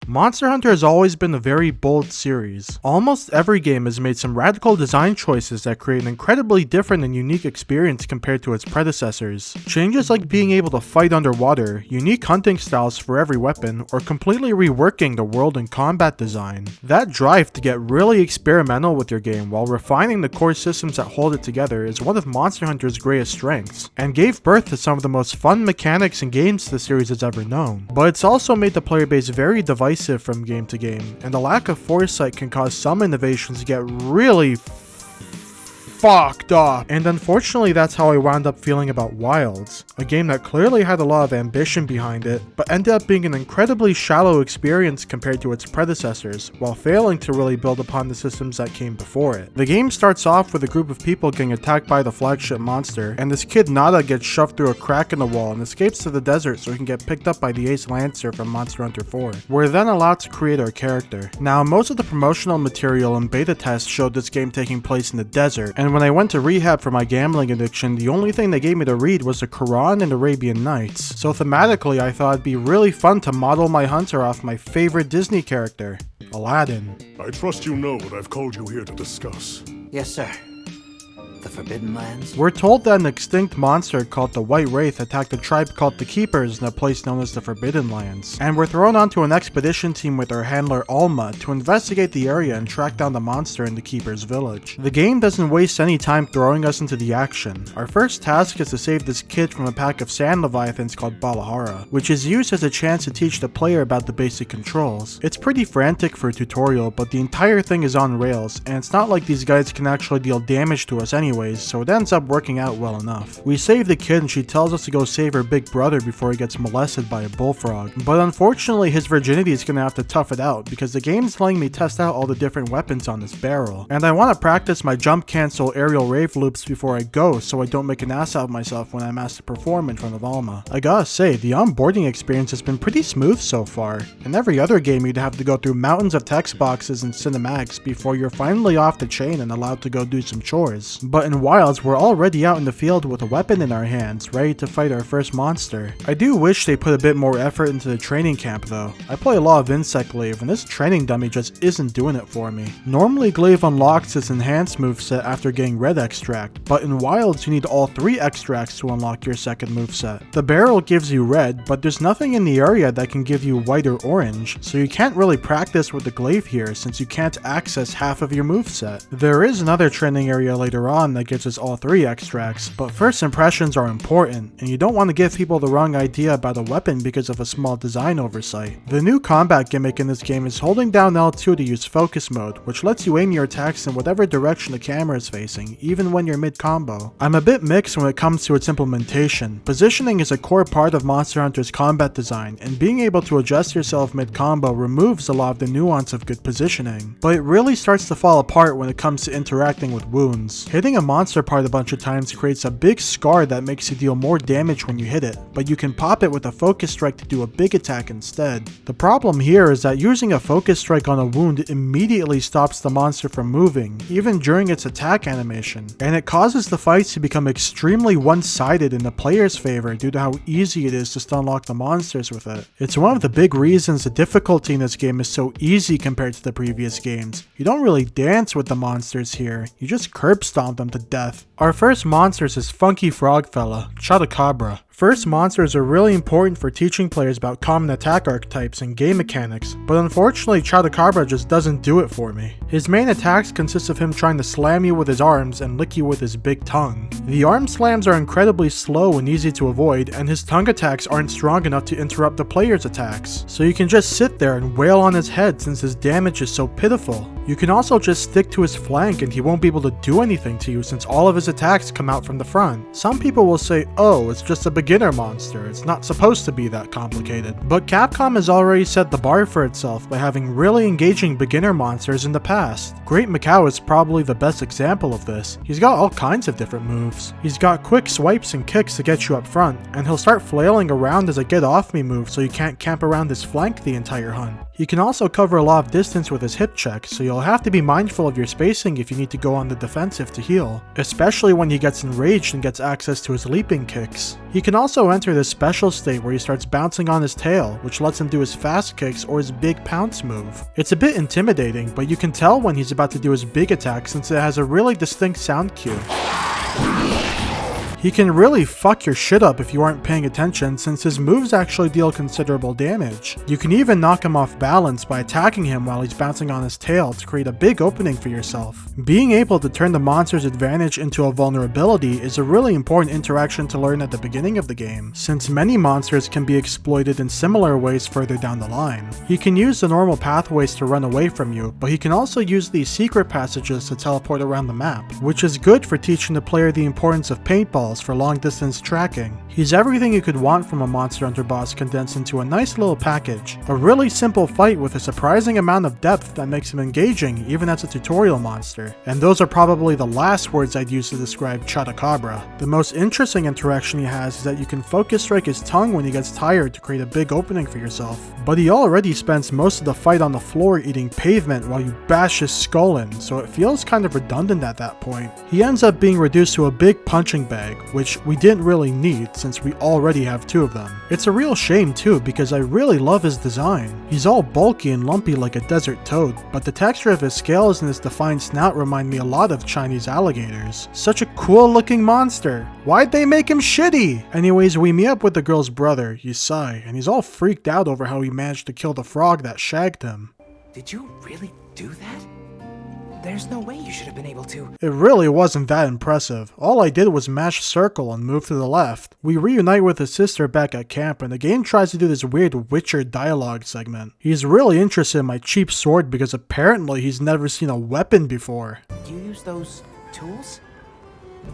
Monster Hunter has always been a very bold series. Almost every game has made some radical design choices that create an incredibly different and unique experience compared to its predecessors. Changes like being able to fight underwater, unique hunting styles for every weapon, or completely reworking the world and combat design. That drive to get really experimental with your game while refining the core systems that hold it together is one of Monster Hunter's greatest strengths, and gave birth to some of the most fun mechanics and games the series has ever known. But it's also made the player base very divisive from game to game, and the lack of foresight can cause some innovations to get really fucked up. And unfortunately, that's how I wound up feeling about Wilds, a game that clearly had a lot of ambition behind it, but ended up being an incredibly shallow experience compared to its predecessors, while failing to really build upon the systems that came before it. The game starts off with a group of people getting attacked by the flagship monster, and this kid Nada gets shoved through a crack in the wall and escapes to the desert so he can get picked up by the Ace Lancer from Monster Hunter 4. We're then allowed to create our character. Now, most of the promotional material and beta tests showed this game taking place in the desert, and when I went to rehab for my gambling addiction, the only thing they gave me to read was the Quran and Arabian Nights. So thematically, I thought it'd be really fun to model my hunter off my favorite Disney character, Aladdin. I trust you know what I've called you here to discuss. Yes, sir. The Forbidden Lands? We're told that an extinct monster called the White Wraith attacked a tribe called the Keepers in a place known as the Forbidden Lands, and we're thrown onto an expedition team with our handler Alma to investigate the area and track down the monster in the Keepers village. The game doesn't waste any time throwing us into the action. Our first task is to save this kid from a pack of sand leviathans called Balahara, which is used as a chance to teach the player about the basic controls. It's pretty frantic for a tutorial, but the entire thing is on rails, and it's not like these guys can actually deal damage to us anyways, so it ends up working out well enough. We save the kid and she tells us to go save her big brother before he gets molested by a bullfrog, but unfortunately his virginity is gonna have to tough it out because the game's letting me test out all the different weapons on this barrel, and I want to practice my jump cancel aerial rave loops before I go so I don't make an ass out of myself when I'm asked to perform in front of Alma. I gotta say, the onboarding experience has been pretty smooth so far. In every other game you'd have to go through mountains of text boxes and cinematics before you're finally off the chain and allowed to go do some chores. But in Wilds, we're already out in the field with a weapon in our hands, ready to fight our first monster. I do wish they put a bit more effort into the training camp though. I play a lot of Insect Glaive and this training dummy just isn't doing it for me. Normally Glaive unlocks its enhanced moveset after getting Red Extract, but in Wilds you need all 3 extracts to unlock your second moveset. The barrel gives you red, but there's nothing in the area that can give you white or orange, so you can't really practice with the Glaive here since you can't access half of your moveset. There is another training area later on that gives us all 3 extracts, but first impressions are important, and you don't want to give people the wrong idea about a weapon because of a small design oversight. The new combat gimmick in this game is holding down L2 to use focus mode, which lets you aim your attacks in whatever direction the camera is facing, even when you're mid-combo. I'm a bit mixed when it comes to its implementation. Positioning is a core part of Monster Hunter's combat design, and being able to adjust yourself mid-combo removes a lot of the nuance of good positioning. But it really starts to fall apart when it comes to interacting with wounds. Hitting a monster part a bunch of times creates a big scar that makes you deal more damage when you hit it, but you can pop it with a focus strike to do a big attack instead. The problem here is that using a focus strike on a wound immediately stops the monster from moving, even during its attack animation, and it causes the fights to become extremely one-sided in the player's favor due to how easy it is to stunlock the monsters with it. It's one of the big reasons the difficulty in this game is so easy compared to the previous games. You don't really dance with the monsters here, you just curb stomp them to death. Our first monsters is Funky Frog Fella, Chotacabra. First monsters are really important for teaching players about common attack archetypes and game mechanics, but unfortunately Chotacabra just doesn't do it for me. His main attacks consist of him trying to slam you with his arms and lick you with his big tongue. The arm slams are incredibly slow and easy to avoid, and his tongue attacks aren't strong enough to interrupt the player's attacks, so you can just sit there and wail on his head since his damage is so pitiful. You can also just stick to his flank and he won't be able to do anything to you since all of his attacks come out from the front. Some people will say, oh, it's just a beginner monster, it's not supposed to be that complicated. But Capcom has already set the bar for itself by having really engaging beginner monsters in the past. Great Macau is probably the best example of this. He's got all kinds of different moves. He's got quick swipes and kicks to get you up front, and he'll start flailing around as a get off me move so you can't camp around his flank the entire hunt. He can also cover a lot of distance with his hip check, so you'll have to be mindful of your spacing if you need to go on the defensive to heal, especially when he gets enraged and gets access to his leaping kicks. He can also enter this special state where he starts bouncing on his tail, which lets him do his fast kicks or his big pounce move. It's a bit intimidating, but you can tell when he's about to do his big attack since it has a really distinct sound cue. He can really fuck your shit up if you aren't paying attention since his moves actually deal considerable damage. You can even knock him off balance by attacking him while he's bouncing on his tail to create a big opening for yourself. Being able to turn the monster's advantage into a vulnerability is a really important interaction to learn at the beginning of the game, since many monsters can be exploited in similar ways further down the line. He can use the normal pathways to run away from you, but he can also use these secret passages to teleport around the map, which is good for teaching the player the importance of paintballs for long distance tracking. He's everything you could want from a Monster Hunter boss condensed into a nice little package. A really simple fight with a surprising amount of depth that makes him engaging even as a tutorial monster. And those are probably the last words I'd use to describe Chotacabra. The most interesting interaction he has is that you can focus strike his tongue when he gets tired to create a big opening for yourself. But he already spends most of the fight on the floor eating pavement while you bash his skull in, so it feels kind of redundant at that point. He ends up being reduced to a big punching bag, which we didn't really need since we already have 2 of them. It's a real shame too because I really love his design. He's all bulky and lumpy like a desert toad, but the texture of his scales and his defined snout remind me a lot of Chinese alligators. Such a cool looking monster. Why'd they make him shitty? Anyways, we meet up with the girl's brother, Usagi, and he's all freaked out over how he managed to kill the frog that shagged him. Did you really do that? There's no way you should have been able to. It really wasn't that impressive. All I did was mash circle and move to the left. We reunite with his sister back at camp and the game tries to do this weird Witcher dialogue segment. He's really interested in my cheap sword because apparently he's never seen a weapon before. You use those tools?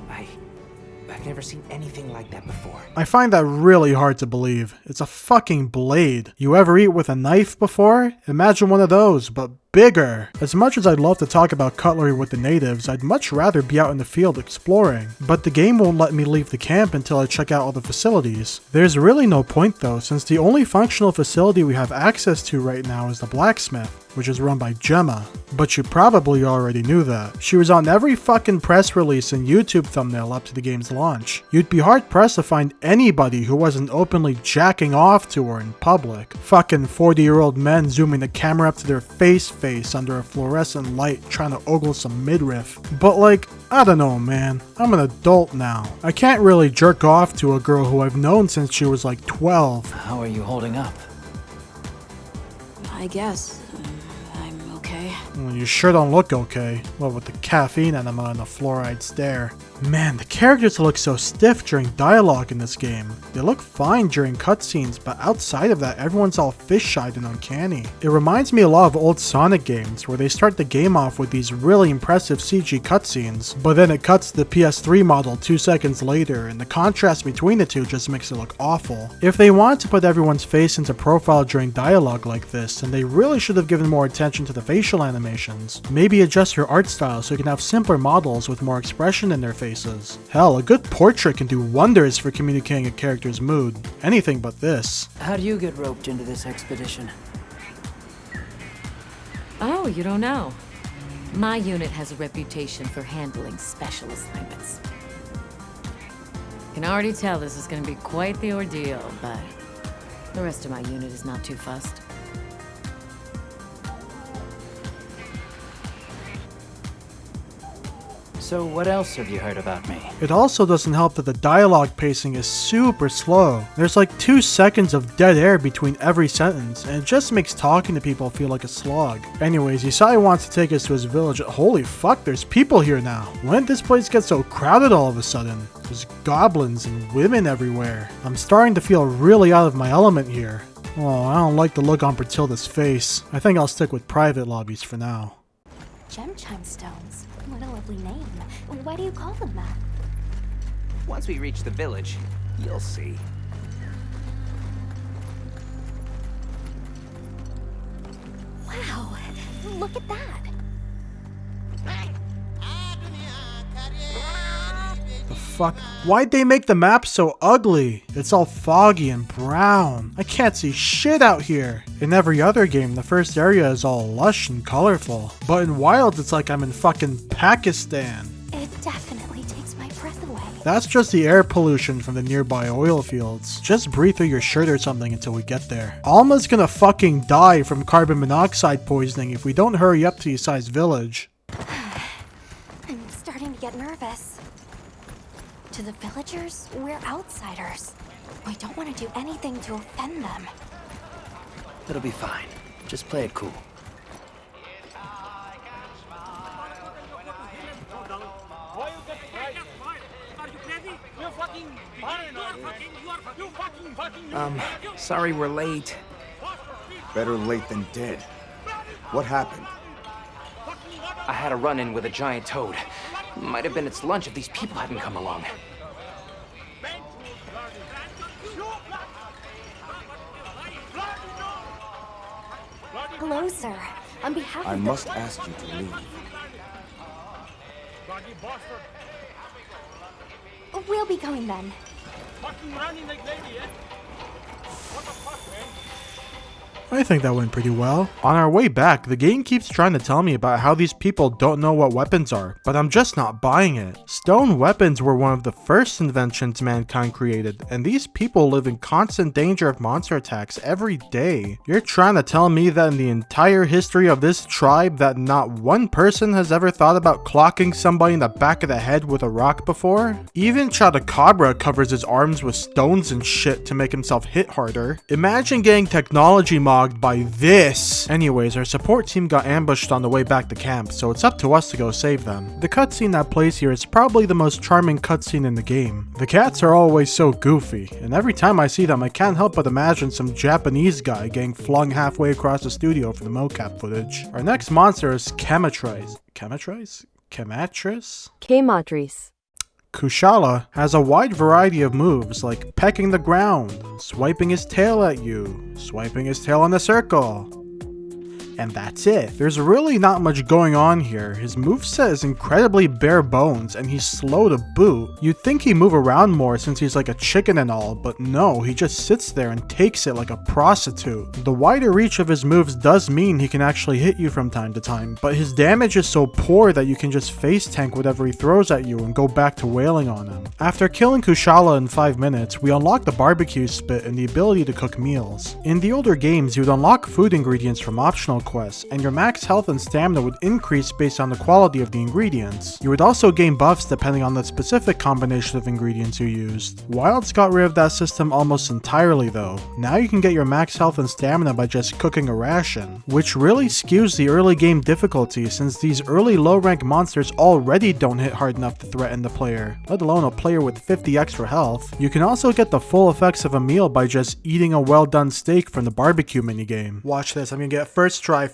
I've never seen anything like that before. I find that really hard to believe. It's a fucking blade. You ever eat with a knife before? Imagine one of those, but bigger. As much as I'd love to talk about cutlery with the natives, I'd much rather be out in the field exploring. But the game won't let me leave the camp until I check out all the facilities. There's really no point though, since the only functional facility we have access to right now is the blacksmith, which is run by Gemma. But you probably already knew that. She was on every fucking press release and YouTube thumbnail up to the game's launch. You'd be hard pressed to find anybody who wasn't openly jacking off to her in public. Fucking 40-year-old men zooming the camera up to their face under a fluorescent light trying to ogle some midriff. But like, I don't know man, I'm an adult now. I can't really jerk off to a girl who I've known since she was like 12. How are you holding up? I guess. I'm okay. Well, you sure don't look okay. What with the caffeine enema and the fluoride stare. Man, the characters look so stiff during dialogue in this game. They look fine during cutscenes, but outside of that, everyone's all fish-eyed and uncanny. It reminds me a lot of old Sonic games, where they start the game off with these really impressive CG cutscenes, but then it cuts to the PS3 model 2 seconds later, and the contrast between the two just makes it look awful. If they wanted to put everyone's face into profile during dialogue like this, then they really should have given more attention to the facial animations. Maybe adjust your art style so you can have simpler models with more expression in their faces. Hell, a good portrait can do wonders for communicating a character's mood. Anything but this. How do you get roped into this expedition? Oh, you don't know? My unit has a reputation for handling special assignments. Can already tell this is going to be quite the ordeal, but the rest of my unit is not too fussed. So what else have you heard about me? It also doesn't help that the dialogue pacing is super slow. There's like 2 seconds of dead air between every sentence, and it just makes talking to people feel like a slog. Anyways, Usagi wants to take us to his village. Holy fuck, there's people here now. When did this place get so crowded all of a sudden? There's goblins and women everywhere. I'm starting to feel really out of my element here. Oh, I don't like the look on Bertilda's face. I think I'll stick with private lobbies for now. Gem chime stones. What a lovely name. Why do you call them that? Once we reach the village, you'll see. Wow, look at that. The fuck? Why'd they make the map so ugly? It's all foggy and brown. I can't see shit out here. In every other game, the first area is all lush and colorful. But in Wilds, it's like I'm in fucking Pakistan. It definitely takes my breath away. That's just the air pollution from the nearby oil fields. Just breathe through your shirt or something until we get there. Alma's gonna fucking die from carbon monoxide poisoning if we don't hurry up to Yisai's village. I'm starting to get nervous. To the villagers, we're outsiders. We don't want to do anything to offend them. It'll be fine. Just play it cool. Sorry we're late. Better late than dead. What happened? I had a run-in with a giant toad. Might have been its lunch if these people hadn't come along. Hello, sir. On behalf I of must ask you to leave. We'll be going then. I think that went pretty well. On our way back, the game keeps trying to tell me about how these people don't know what weapons are, but I'm just not buying it. Stone weapons were one of the first inventions mankind created, and these people live in constant danger of monster attacks every day. You're trying to tell me that in the entire history of this tribe that not one person has ever thought about clocking somebody in the back of the head with a rock before? Even Chadacabra covers his arms with stones and shit to make himself hit harder. Imagine getting technology modded by this. Anyways, our support team got ambushed on the way back to camp, so it's up to us to go save them. The cutscene that plays here is probably the most charming cutscene in the game. The cats are always so goofy, and every time I see them I can't help but imagine some Japanese guy getting flung halfway across the studio for the mocap footage. Our next monster is Camatris. Camatris? Camatris. Kushala has a wide variety of moves like pecking the ground, swiping his tail at you, swiping his tail in a circle. And that's it. There's really not much going on here. His moveset is incredibly bare bones and he's slow to boot. You'd think he'd move around more since he's like a chicken and all, but no, he just sits there and takes it like a prostitute. The wider reach of his moves does mean he can actually hit you from time to time, but his damage is so poor that you can just face tank whatever he throws at you and go back to wailing on him. After killing Kushala in 5 minutes, we unlock the barbecue spit and the ability to cook meals. In the older games, you'd unlock food ingredients from optional quests, and your max health and stamina would increase based on the quality of the ingredients. You would also gain buffs depending on the specific combination of ingredients you used. Wilds got rid of that system almost entirely though. Now you can get your max health and stamina by just cooking a ration, which really skews the early game difficulty since these early low rank monsters already don't hit hard enough to threaten the player, let alone a player with 50 extra health. You can also get the full effects of a meal by just eating a well done steak from the barbecue minigame. Watch this, I'm gonna get first try. Fuck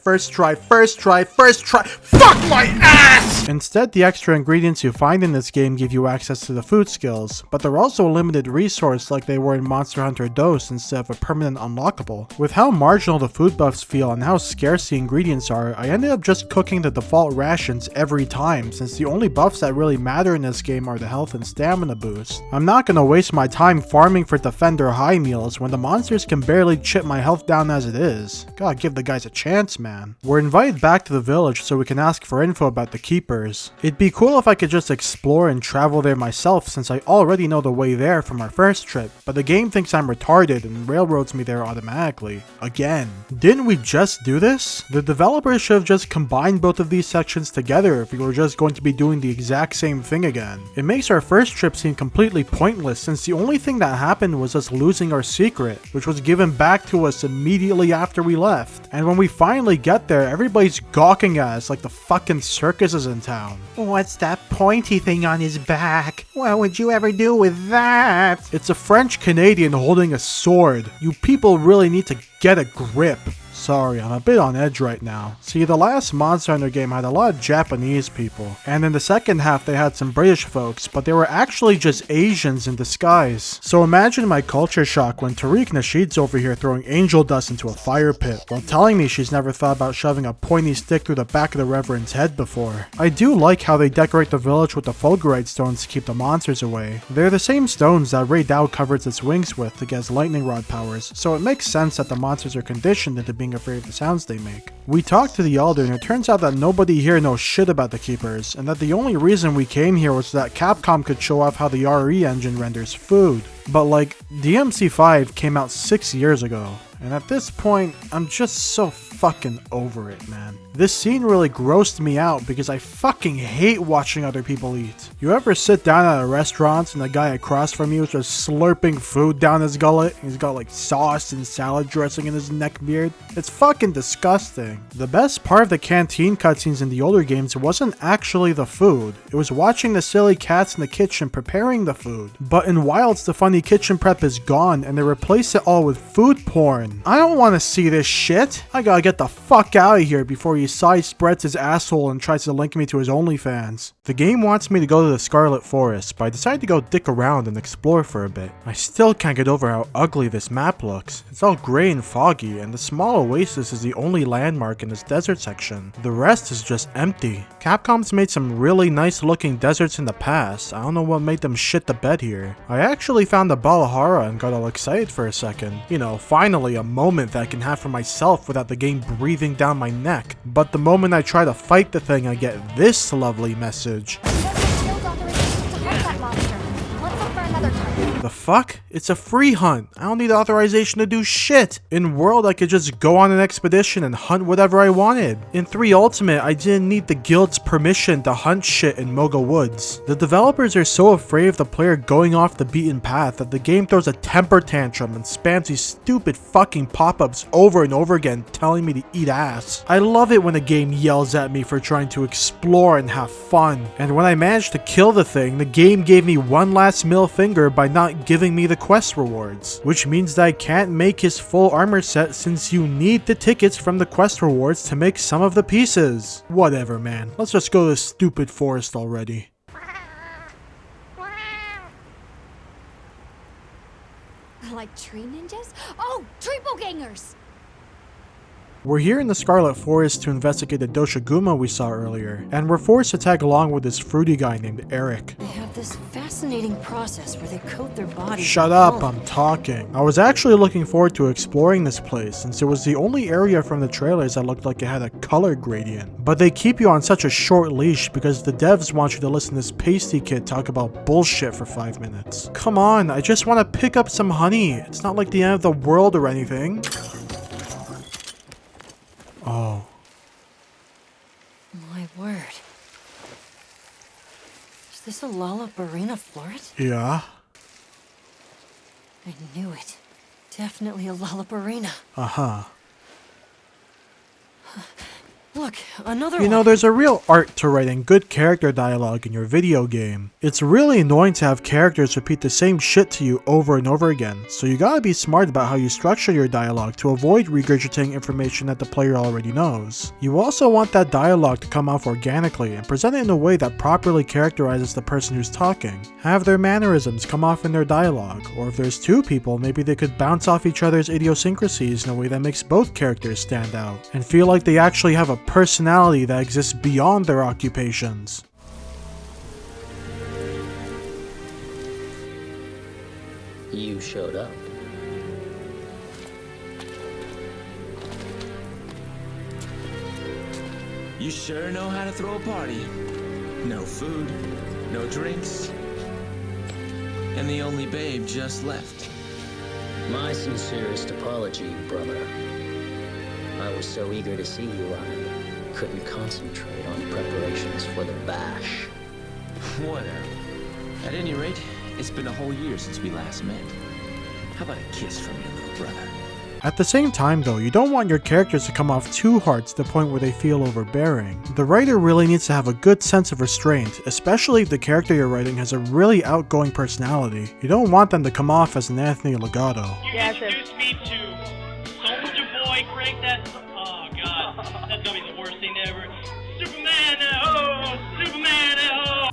my ass! Instead, the extra ingredients you find in this game give you access to the food skills, but they're also a limited resource like they were in Monster Hunter DOS instead of a permanent unlockable. With how marginal the food buffs feel and how scarce the ingredients are, I ended up just cooking the default rations every time since the only buffs that really matter in this game are the health and stamina boost. I'm not gonna waste my time farming for defender high meals when the monsters can barely chip my health down as it is. Gotta give the guys a chance, man. We're invited back to the village so we can ask for info about the keepers. It'd be cool if I could just explore and travel there myself since I already know the way there from our first trip, but the game thinks I'm retarded and railroads me there automatically. Again. Didn't we just do this? The developers should have just combined both of these sections together if we were just going to be doing the exact same thing again. It makes our first trip seem completely pointless since the only thing that happened was us losing our secret, which was given back to us immediately after we left. And when we finally get there, everybody's gawking at us like the fucking circus is in town. What's that pointy thing on his back? What would you ever do with that? It's a French Canadian holding a sword. You people really need to get a grip. Sorry, I'm a bit on edge right now. See, the last Monster Hunter game had a lot of Japanese people, and in the second half they had some British folks, but they were actually just Asians in disguise. So imagine my culture shock when Tariq Nasheed's over here throwing angel dust into a fire pit, while telling me she's never thought about shoving a pointy stick through the back of the Reverend's head before. I do like how they decorate the village with the fulgurite stones to keep the monsters away. They're the same stones that Rey Dau covers its wings with to get his lightning rod powers, so it makes sense that the monsters are conditioned into being afraid of the sounds they make. We talked to the Elder and it turns out that nobody here knows shit about the Keepers, and that the only reason we came here was so that Capcom could show off how the RE engine renders food. But like, DMC5 came out 6 years ago, and at this point, I'm just so fucking over it, man. This scene really grossed me out because I fucking hate watching other people eat. You ever sit down at a restaurant and the guy across from you is just slurping food down his gullet? He's got like sauce and salad dressing in his neck beard. It's fucking disgusting. The best part of the canteen cutscenes in the older games wasn't actually the food. It was watching the silly cats in the kitchen preparing the food. But in Wilds, the funny kitchen prep is gone and they replace it all with food porn. I don't want to see this shit. I gotta get the fuck out of here before he side spreads his asshole and tries to link me to his OnlyFans. The game wants me to go to the Scarlet Forest, but I decided to go dick around and explore for a bit. I still can't get over how ugly this map looks. It's all grey and foggy, and the small oasis is the only landmark in this desert section. The rest is just empty. Capcom's made some really nice looking deserts in the past. I don't know what made them shit the bed here. I actually found the Balahara and got all excited for a second. You know, finally a moment that I can have for myself without the game breathing down my neck. But the moment I try to fight the thing, I get this lovely message. The fuck? It's a free hunt. I don't need authorization to do shit. In World, I could just go on an expedition and hunt whatever I wanted. In 3 Ultimate, I didn't need the guild's permission to hunt shit in Moga Woods. The developers are so afraid of the player going off the beaten path that the game throws a temper tantrum and spams these stupid fucking pop-ups over and over again telling me to eat ass. I love it when a game yells at me for trying to explore and have fun. And when I managed to kill the thing, the game gave me one last middle finger by not giving me the quest rewards, which means that I can't make his full armor set since you need the tickets from the quest rewards to make some of the pieces. Whatever, man. Let's just go to this stupid forest already. Like tree ninjas? Oh, triple gangers! We're here in the Scarlet Forest to investigate the Doshaguma we saw earlier, and we're forced to tag along with this fruity guy named Eric. They have this fascinating process where they coat their bodies. Shut up, I'm talking. I was actually looking forward to exploring this place since it was the only area from the trailers that looked like it had a color gradient. But they keep you on such a short leash because the devs want you to listen to this pasty kid talk about bullshit for 5 minutes. Come on, I just want to pick up some honey. It's not like the end of the world or anything. Oh. My word. Is this a Lala Barina floret? Yeah. I knew it. Definitely a Lala Barina. Uh-huh. Look, another You know, there's a real art to writing good character dialogue in your video game. It's really annoying to have characters repeat the same shit to you over and over again, so you gotta be smart about how you structure your dialogue to avoid regurgitating information that the player already knows. You also want that dialogue to come off organically and present it in a way that properly characterizes the person who's talking. Have their mannerisms come off in their dialogue, or if there's 2 people, maybe they could bounce off each other's idiosyncrasies in a way that makes both characters stand out, and feel like they actually have a personality that exists beyond their occupations. You showed up. You sure know how to throw a party. No food, no drinks, and the only babe just left. My sincerest apology, brother. I was so eager to see you, I couldn't concentrate on preparations for the bash. Whatever. At any rate, it's been a whole year since we last met. How about a kiss from your little brother? At the same time though, you don't want your characters to come off too hard to the point where they feel overbearing. The writer really needs to have a good sense of restraint, especially if the character you're writing has a really outgoing personality. You don't want them to come off as an Anthony Legato. You introduced me to Soldier Boy, Craig that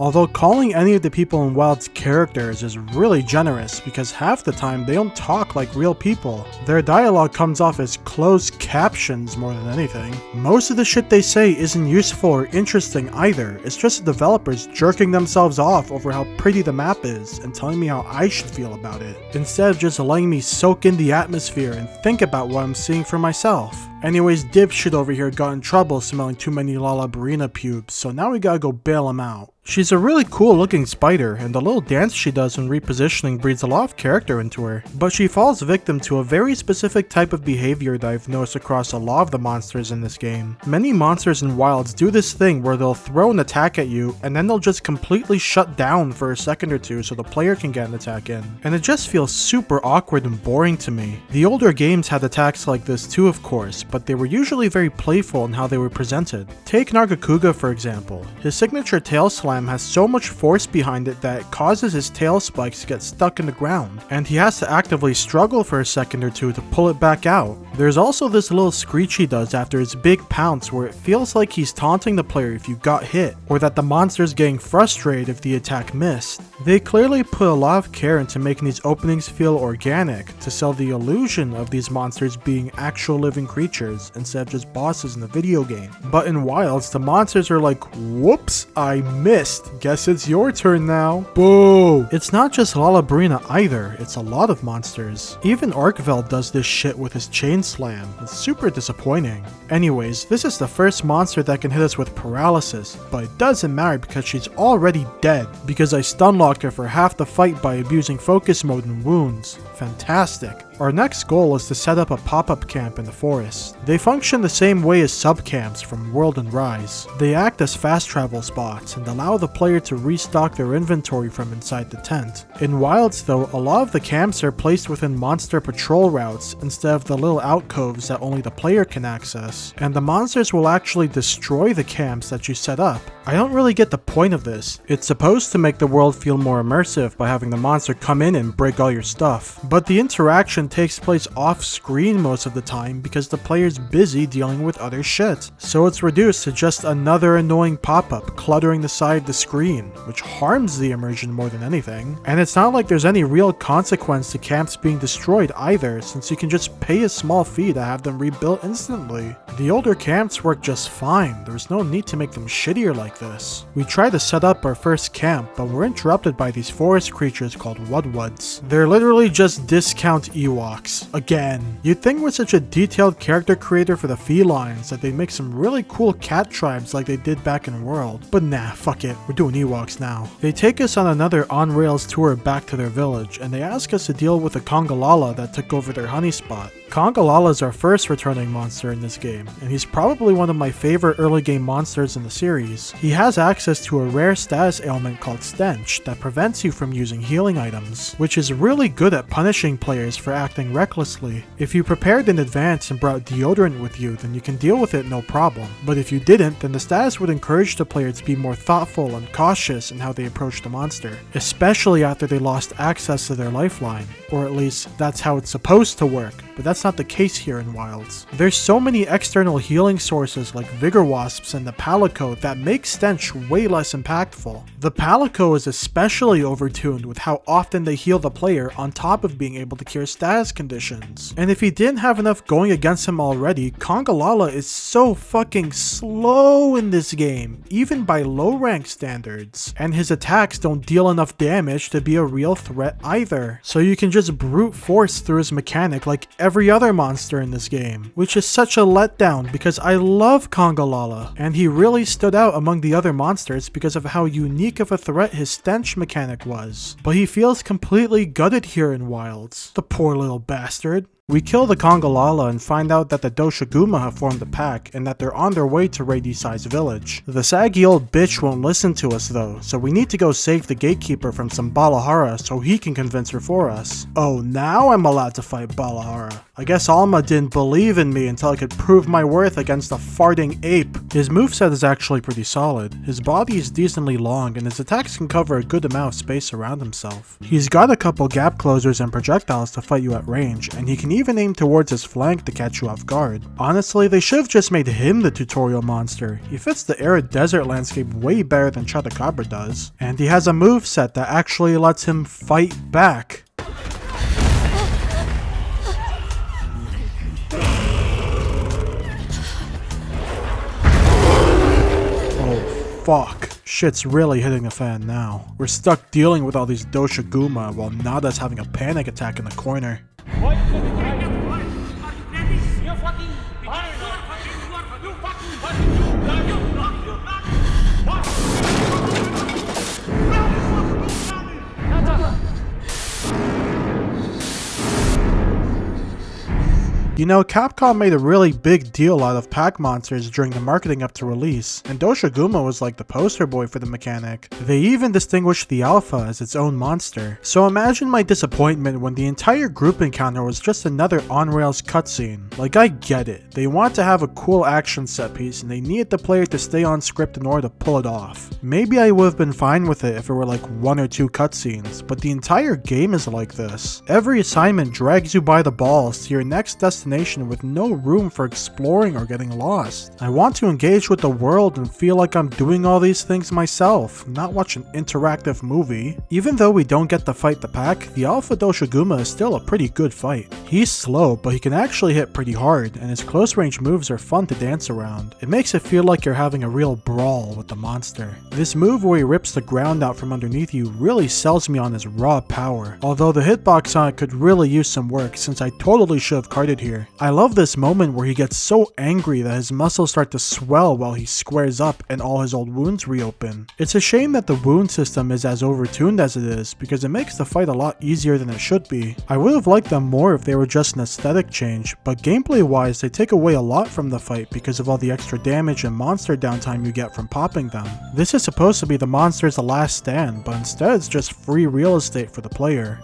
Although calling any of the people in Wilds characters is really generous because half the time they don't talk like real people. Their dialogue comes off as closed captions more than anything. Most of the shit they say isn't useful or interesting either, it's just the developers jerking themselves off over how pretty the map is and telling me how I should feel about it, instead of just letting me soak in the atmosphere and think about what I'm seeing for myself. Anyways, dipshit over here got in trouble smelling too many Lala Barina pubes, so now we gotta go bail him out. She's a really cool looking spider, and the little dance she does when repositioning breeds a lot of character into her. But she falls victim to a very specific type of behavior that I've noticed across a lot of the monsters in this game. Many monsters in Wilds do this thing where they'll throw an attack at you, and then they'll just completely shut down for a second or two so the player can get an attack in. And it just feels super awkward and boring to me. The older games had attacks like this too, of course, but they were usually very playful in how they were presented. Take Nargacuga for example. His signature tail slam has so much force behind it that it causes his tail spikes to get stuck in the ground, and he has to actively struggle for a second or two to pull it back out. There's also this little screech he does after his big pounce where it feels like he's taunting the player if you got hit, or that the monster's getting frustrated if the attack missed. They clearly put a lot of care into making these openings feel organic to sell the illusion of these monsters being actual living creatures instead of just bosses in the video game. But in Wilds, the monsters are like, whoops, I missed. Guess it's your turn now. Boo! It's not just Lala Barina either, it's a lot of monsters. Even Arkveld does this shit with his chain slam. It's super disappointing. Anyways, this is the first monster that can hit us with paralysis, but it doesn't matter because she's already dead, because I stun locked her for half the fight by abusing focus mode and wounds. Fantastic. Our next goal is to set up a pop-up camp in the forest. They function the same way as sub-camps from World and Rise. They act as fast travel spots and allow the player to restock their inventory from inside the tent. In Wilds though, a lot of the camps are placed within monster patrol routes instead of the little alcoves that only the player can access, and the monsters will actually destroy the camps that you set up. I don't really get the point of this. It's supposed to make the world feel more immersive by having the monster come in and break all your stuff, but the interaction takes place off screen most of the time because the player's busy dealing with other shit. So it's reduced to just another annoying pop-up cluttering the side of the screen, which harms the immersion more than anything. And it's not like there's any real consequence to camps being destroyed either, since you can just pay a small fee to have them rebuilt instantly. The older camps work just fine, there's no need to make them shittier like this. We try to set up our first camp, but we're interrupted by these forest creatures called Whoaaas. They're literally just discount Ewoks. Again. You'd think with such a detailed character creator for the felines that they'd make some really cool cat tribes like they did back in World. But nah, fuck it, we're doing Ewoks now. They take us on another on-rails tour back to their village, and they ask us to deal with a Congalala that took over their honey spot. Congalala is our first returning monster in this game, and he's probably one of my favorite early game monsters in the series. He has access to a rare status ailment called Stench that prevents you from using healing items, which is really good at punishing players for acting recklessly. If you prepared in advance and brought deodorant with you, then you can deal with it no problem, but if you didn't, then the status would encourage the player to be more thoughtful and cautious in how they approach the monster, especially after they lost access to their lifeline, or at least that's how it's supposed to work, but that's not the case here in Wilds. There's so many external healing sources like Vigor Wasps and the Palico that make Stench way less impactful. The Palico is especially overtuned with how often they heal the player on top of being able to cure status conditions. And if he didn't have enough going against him already, Congalala is so fucking slow in this game, even by low rank standards. And his attacks don't deal enough damage to be a real threat either. So you can just brute force through his mechanic like every other monster in this game, which is such a letdown because I love Congalala, and he really stood out among the other monsters because of how unique of a threat his stench mechanic was. But he feels completely gutted here in Wilds. The poor little bastard. We kill the Congalala and find out that the Doshaguma have formed a pack and that they're on their way to Rey Dau's village. The saggy old bitch won't listen to us though, so we need to go save the gatekeeper from some Balahara so he can convince her for us. Oh, now I'm allowed to fight Balahara. I guess Alma didn't believe in me until I could prove my worth against a farting ape. His moveset is actually pretty solid. His body is decently long and his attacks can cover a good amount of space around himself. He's got a couple gap closers and projectiles to fight you at range, and he can even aim towards his flank to catch you off guard. Honestly, they should have just made him the tutorial monster. He fits the arid desert landscape way better than Chupacabra does, and he has a moveset that actually lets him fight back. Oh fuck. Shit's really hitting the fan now. We're stuck dealing with all these Doshaguma while Nada's having a panic attack in the corner. You know, Capcom made a really big deal out of pack monsters during the marketing up to release, and Doshaguma was like the poster boy for the mechanic. They even distinguished the alpha as its own monster. So imagine my disappointment when the entire group encounter was just another on-rails cutscene. Like, I get it. They want to have a cool action set piece and they needed the player to stay on script in order to pull it off. Maybe I would have been fine with it if it were like 1 or 2 cutscenes, but the entire game is like this. Every assignment drags you by the balls to your next destination with no room for exploring or getting lost. I want to engage with the world and feel like I'm doing all these things myself, not watch an interactive movie. Even though we don't get to fight the pack, the Alpha Doshaguma is still a pretty good fight. He's slow, but he can actually hit pretty hard, and his close range moves are fun to dance around. It makes it feel like you're having a real brawl with the monster. This move where he rips the ground out from underneath you really sells me on his raw power, although the hitbox on it could really use some work since I totally should have carded here. I love this moment where he gets so angry that his muscles start to swell while he squares up and all his old wounds reopen. It's a shame that the wound system is as overtuned as it is because it makes the fight a lot easier than it should be. I would have liked them more if they were just an aesthetic change, but gameplay wise they take away a lot from the fight because of all the extra damage and monster downtime you get from popping them. This is supposed to be the monster's last stand, but instead it's just free real estate for the player.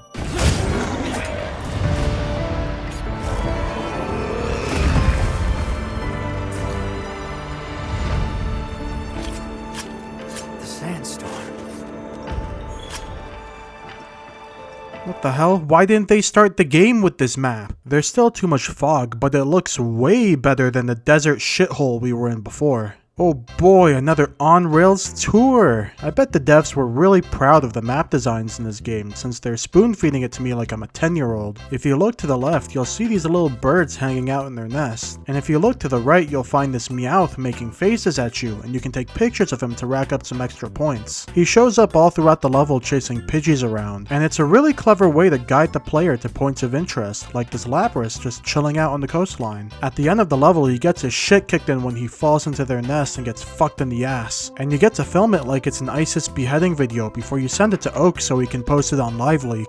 What the hell? Why didn't they start the game with this map? There's still too much fog, but it looks way better than the desert shithole we were in before. Oh boy, another on-rails tour! I bet the devs were really proud of the map designs in this game since they're spoon-feeding it to me like I'm a 10-year-old. If you look to the left, you'll see these little birds hanging out in their nest. And if you look to the right, you'll find this Meowth making faces at you, and you can take pictures of him to rack up some extra points. He shows up all throughout the level chasing Pidgeys around, and it's a really clever way to guide the player to points of interest, like this Lapras just chilling out on the coastline. At the end of the level, he gets his shit kicked in when he falls into their nest and gets fucked in the ass. And you get to film it like it's an ISIS beheading video before you send it to Oak so he can post it on LiveLeak.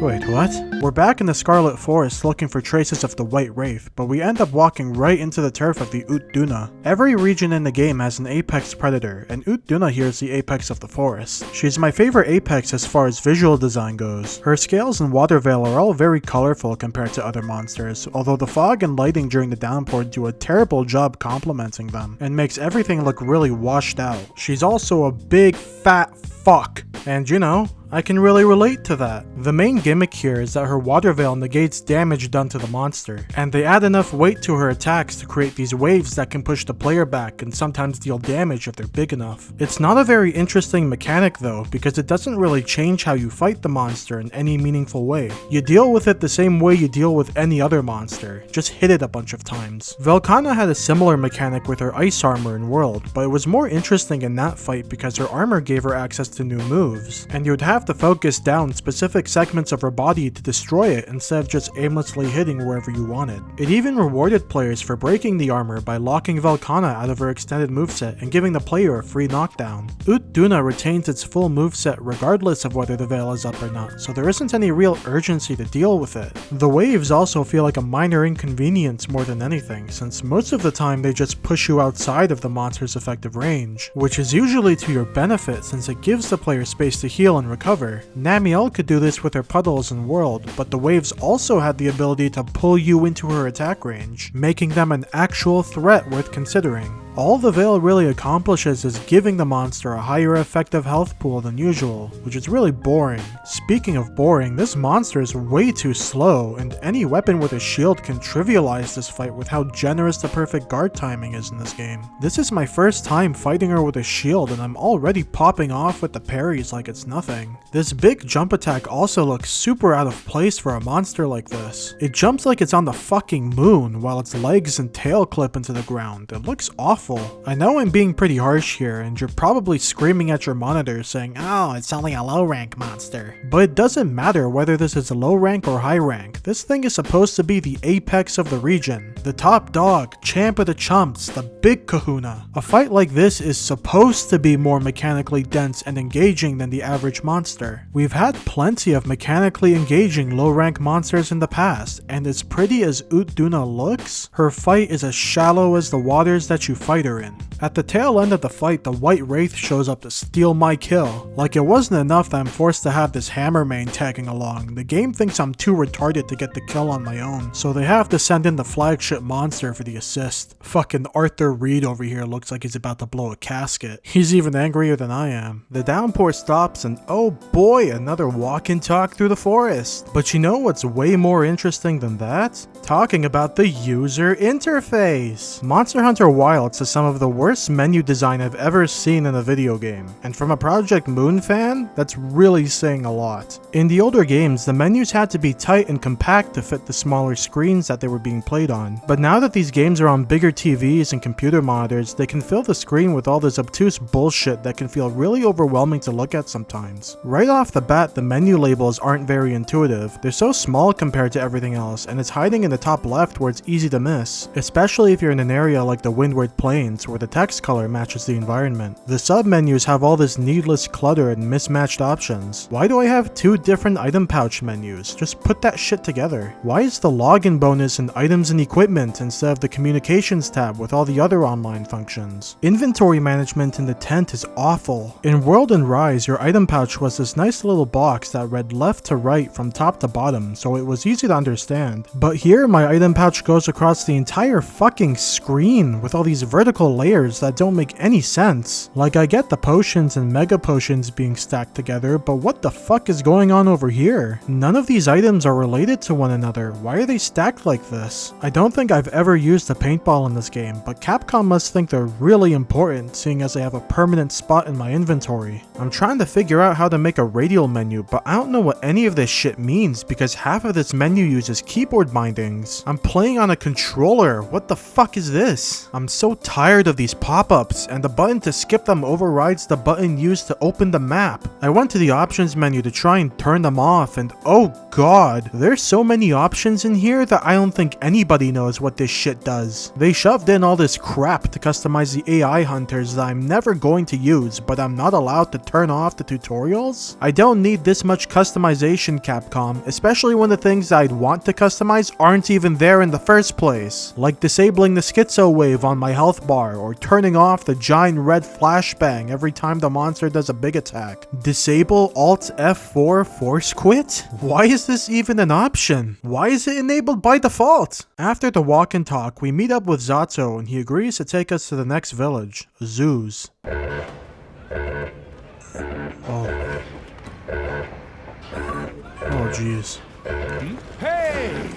Wait, what? We're back in the Scarlet Forest looking for traces of the White Wraith, but we end up walking right into the turf of the Uth Duna. Every region in the game has an apex predator, and Uth Duna here is the apex of the forest. She's my favorite apex as far as visual design goes. Her scales and water veil are all very colorful compared to other monsters, although the fog and lighting during the downpour do a terrible job complementing them, and makes everything look really washed out. She's also a big fat fuck, and you know, I can really relate to that. The main gimmick here is that her water veil negates damage done to the monster, and they add enough weight to her attacks to create these waves that can push the player back and sometimes deal damage if they're big enough. It's not a very interesting mechanic though, because it doesn't really change how you fight the monster in any meaningful way. You deal with it the same way you deal with any other monster, just hit it a bunch of times. Velkhana had a similar mechanic with her ice armor in World, but it was more interesting in that fight because her armor gave her access to new moves, and you would have have to focus down specific segments of her body to destroy it instead of just aimlessly hitting wherever you wanted. It even rewarded players for breaking the armor by locking Velkhana out of her extended moveset and giving the player a free knockdown. Uth Duna retains its full moveset regardless of whether the veil is up or not, so there isn't any real urgency to deal with it. The waves also feel like a minor inconvenience more than anything, since most of the time they just push you outside of the monster's effective range, which is usually to your benefit since it gives the player space to heal and recover. Namielle could do this with her puddles in World, but the waves also had the ability to pull you into her attack range, making them an actual threat worth considering. All the veil really accomplishes is giving the monster a higher effective health pool than usual, which is really boring. Speaking of boring, this monster is way too slow, and any weapon with a shield can trivialize this fight with how generous the perfect guard timing is in this game. This is my first time fighting her with a shield, and I'm already popping off with the parries like it's nothing. This big jump attack also looks super out of place for a monster like this. It jumps like it's on the fucking moon, while its legs and tail clip into the ground. It looks awful. I know I'm being pretty harsh here, and you're probably screaming at your monitor saying, "Oh, it's only a low rank monster." But it doesn't matter whether this is a low rank or high rank. This thing is supposed to be the apex of the region, the top dog, champ of the chumps, the big kahuna. A fight like this is supposed to be more mechanically dense and engaging than the average monster. We've had plenty of mechanically engaging low rank monsters in the past, and as pretty as Uth Duna looks, her fight is as shallow as the waters that you fight her in. At the tail end of the fight, the White Wraith shows up to steal my kill. Like it wasn't enough that I'm forced to have this hammer main tagging along. The game thinks I'm too retarded to get the kill on my own, so they have to send in the flagship monster for the assist. Fucking Arthur Reed over here looks like he's about to blow a casket. He's even angrier than I am. The downpour stops and oh boy, another walk and talk through the forest. But you know what's way more interesting than that? Talking about the user interface. Monster Hunter Wilds has some of the worst menu design I've ever seen in a video game, and from a Project Moon fan, that's really saying a lot. In the older games, the menus had to be tight and compact to fit the smaller screens that they were being played on, but now that these games are on bigger TVs and computer monitors, they can fill the screen with all this obtuse bullshit that can feel really overwhelming to look at sometimes. Right off the bat, the menu labels aren't very intuitive. They're so small compared to everything else, and it's hiding in the top left where it's easy to miss, especially if you're in an area like the Windward Plains where the text color matches the environment. The sub-menus have all this needless clutter and mismatched options. Why do I have two different item pouch menus? Just put that shit together. Why is the login bonus in items and equipment instead of the communications tab with all the other online functions? Inventory management in the tent is awful. In World and Rise, your item pouch was this nice little box that read left to right from top to bottom, so it was easy to understand. But here, my item pouch goes across the entire fucking screen with all these vertical layers that don't make any sense. Like, I get the potions and mega potions being stacked together, but what the fuck is going on over here? None of these items are related to one another. Why are they stacked like this? I don't think I've ever used a paintball in this game, but Capcom must think they're really important, seeing as they have a permanent spot in my inventory. I'm trying to figure out how to make a radial menu, but I don't know what any of this shit means because half of this menu uses keyboard bindings. I'm playing on a controller. What the fuck is this? I'm so tired of these pop-ups, and the button to skip them overrides the button used to open the map. I went to the options menu to try and turn them off, and oh god, there's so many options in here that I don't think anybody knows what this shit does. They shoved in all this crap to customize the AI hunters that I'm never going to use, but I'm not allowed to turn off the tutorials? I don't need this much customization, Capcom, especially when the things I'd want to customize aren't even there in the first place, like disabling the schizo wave on my health bar or turning off the giant red flashbang every time the monster does a big attack. Disable Alt F4 force quit? Why is this even an option? Why is it enabled by default? After the walk and talk, we meet up with Zato and he agrees to take us to the next village, Zoos. Oh jeez. Hey!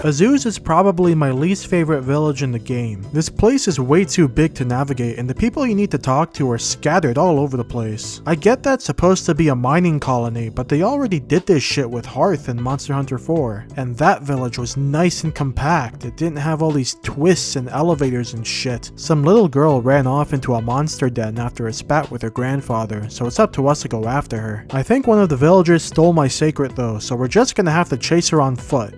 Azuz is probably my least favorite village in the game. This place is way too big to navigate and the people you need to talk to are scattered all over the place. I get that's supposed to be a mining colony, but they already did this shit with Hearth in Monster Hunter 4. And that village was nice and compact. It didn't have all these twists and elevators and shit. Some little girl ran off into a monster den after a spat with her grandfather, so it's up to us to go after her. I think one of the villagers stole my secret though, so we're just gonna have to chase her on foot.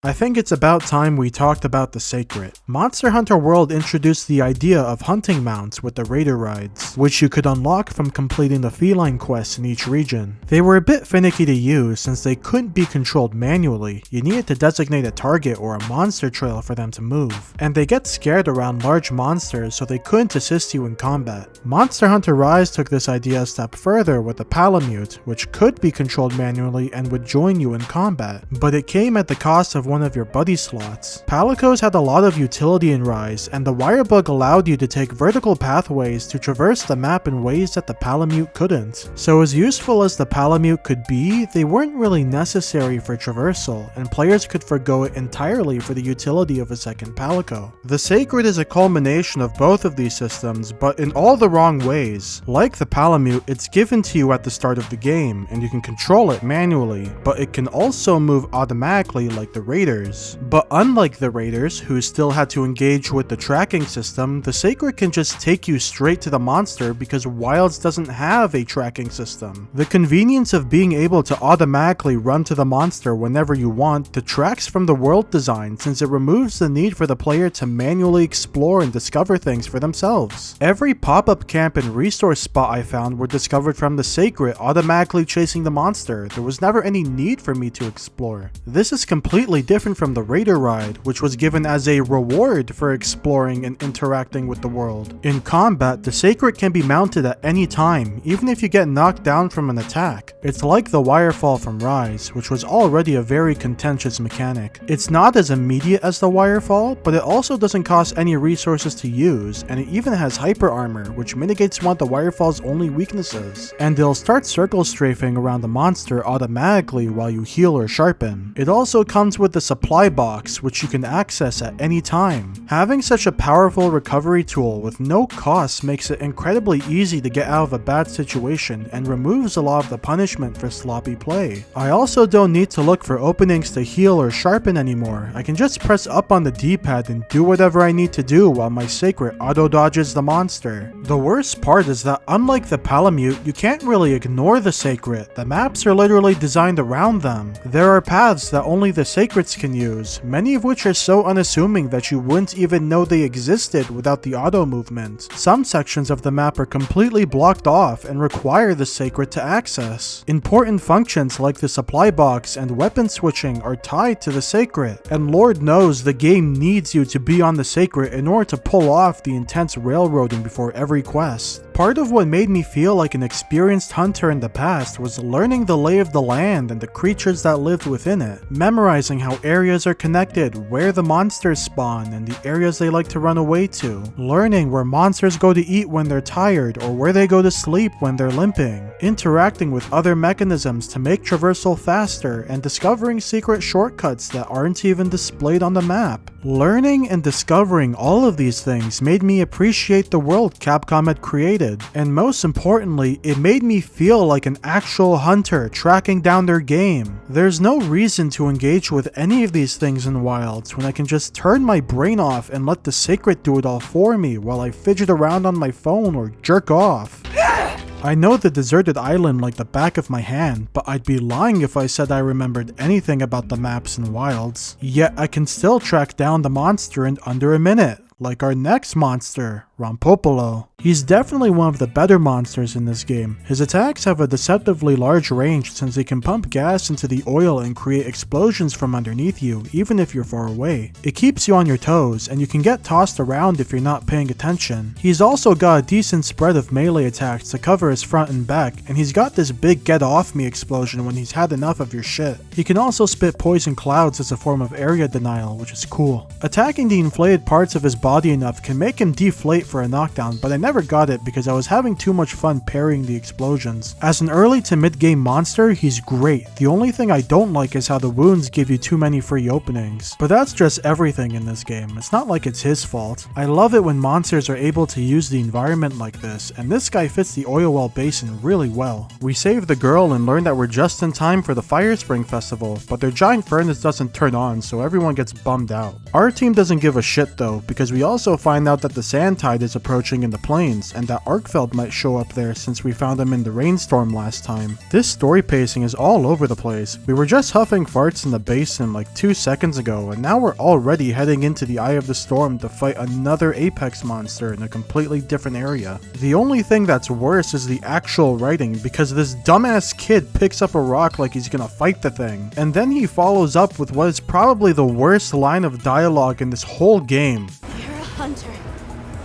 I think it's about time we talked about the Sacred. Monster Hunter World introduced the idea of hunting mounts with the Raider rides, which you could unlock from completing the feline quests in each region. They were a bit finicky to use since they couldn't be controlled manually. You needed to designate a target or a monster trail for them to move, and they get scared around large monsters so they couldn't assist you in combat. Monster Hunter Rise took this idea a step further with the Palamute, which could be controlled manually and would join you in combat, but it came at the cost of one of your buddy slots. Palicos had a lot of utility in Rise, and the Wirebug allowed you to take vertical pathways to traverse the map in ways that the Palamute couldn't. So as useful as the Palamute could be, they weren't really necessary for traversal, and players could forgo it entirely for the utility of a second Palico. The Sacred is a culmination of both of these systems, but in all the wrong ways. Like the Palamute, it's given to you at the start of the game, and you can control it manually, but it can also move automatically like the Raiders. But unlike the Raiders, who still had to engage with the tracking system, the Sacred can just take you straight to the monster because Wilds doesn't have a tracking system. The convenience of being able to automatically run to the monster whenever you want detracts from the world design since it removes the need for the player to manually explore and discover things for themselves. Every pop-up camp and resource spot I found were discovered from the Sacred automatically chasing the monster. There was never any need for me to explore. This is completely different from the Raider ride, which was given as a reward for exploring and interacting with the world. In combat, the Sacred can be mounted at any time, even if you get knocked down from an attack. It's like the Wirefall from Rise, which was already a very contentious mechanic. It's not as immediate as the Wirefall, but it also doesn't cost any resources to use, and it even has hyper armor, which mitigates one of the Wirefall's only weaknesses. And it'll start circle strafing around the monster automatically while you heal or sharpen. It also comes with the supply box, which you can access at any time. Having such a powerful recovery tool with no cost makes it incredibly easy to get out of a bad situation and removes a lot of the punishment for sloppy play. I also don't need to look for openings to heal or sharpen anymore. I can just press up on the D-pad and do whatever I need to do while my Sacred auto-dodges the monster. The worst part is that unlike the Palamute, you can't really ignore the Sacred. The maps are literally designed around them. There are paths that only the Sacreds can use, many of which are so unassuming that you wouldn't even know they existed without the auto movement. Some sections of the map are completely blocked off and require the Sacred to access. Important functions like the supply box and weapon switching are tied to the Sacred, and Lord knows the game needs you to be on the Sacred in order to pull off the intense railroading before every quest. Part of what made me feel like an experienced hunter in the past was learning the lay of the land and the creatures that lived within it, memorizing how areas are connected, where the monsters spawn, and the areas they like to run away to, learning where monsters go to eat when they're tired or where they go to sleep when they're limping, interacting with other mechanisms to make traversal faster, and discovering secret shortcuts that aren't even displayed on the map. Learning and discovering all of these things made me appreciate the world Capcom had created, and most importantly, it made me feel like an actual hunter tracking down their game. There's no reason to engage with any of these things in Wilds when I can just turn my brain off and let the Sacred do it all for me while I fidget around on my phone or jerk off. I know the deserted island like the back of my hand, but I'd be lying if I said I remembered anything about the maps in Wilds. Yet I can still track down the monster in under a minute, like our next monster, Rompopolo. He's definitely one of the better monsters in this game. His attacks have a deceptively large range since he can pump gas into the oil and create explosions from underneath you, even if you're far away. It keeps you on your toes, and you can get tossed around if you're not paying attention. He's also got a decent spread of melee attacks to cover his front and back, and he's got this big get off me explosion when he's had enough of your shit. He can also spit poison clouds as a form of area denial, which is cool. Attacking the inflated parts of his body enough can make him deflate great for a knockdown, but I never got it because I was having too much fun parrying the explosions. As an early to mid-game monster, he's great. The only thing I don't like is how the wounds give you too many free openings. But that's just everything in this game. It's not like it's his fault. I love it when monsters are able to use the environment like this, and this guy fits the oil well basin really well. We save the girl and learn that we're just in time for the Fire Spring Festival, but their giant furnace doesn't turn on, so everyone gets bummed out. Our team doesn't give a shit though, because we also find out that the sand tide is approaching in the plains, and that Arkfeld might show up there since we found him in the rainstorm last time. This story pacing is all over the place. We were just huffing farts in the basin like 2 seconds ago, and now we're already heading into the Eye of the Storm to fight another Apex monster in a completely different area. The only thing that's worse is the actual writing, because this dumbass kid picks up a rock like he's gonna fight the thing, and then he follows up with what is probably the worst line of dialogue in this whole game. You're a hunter.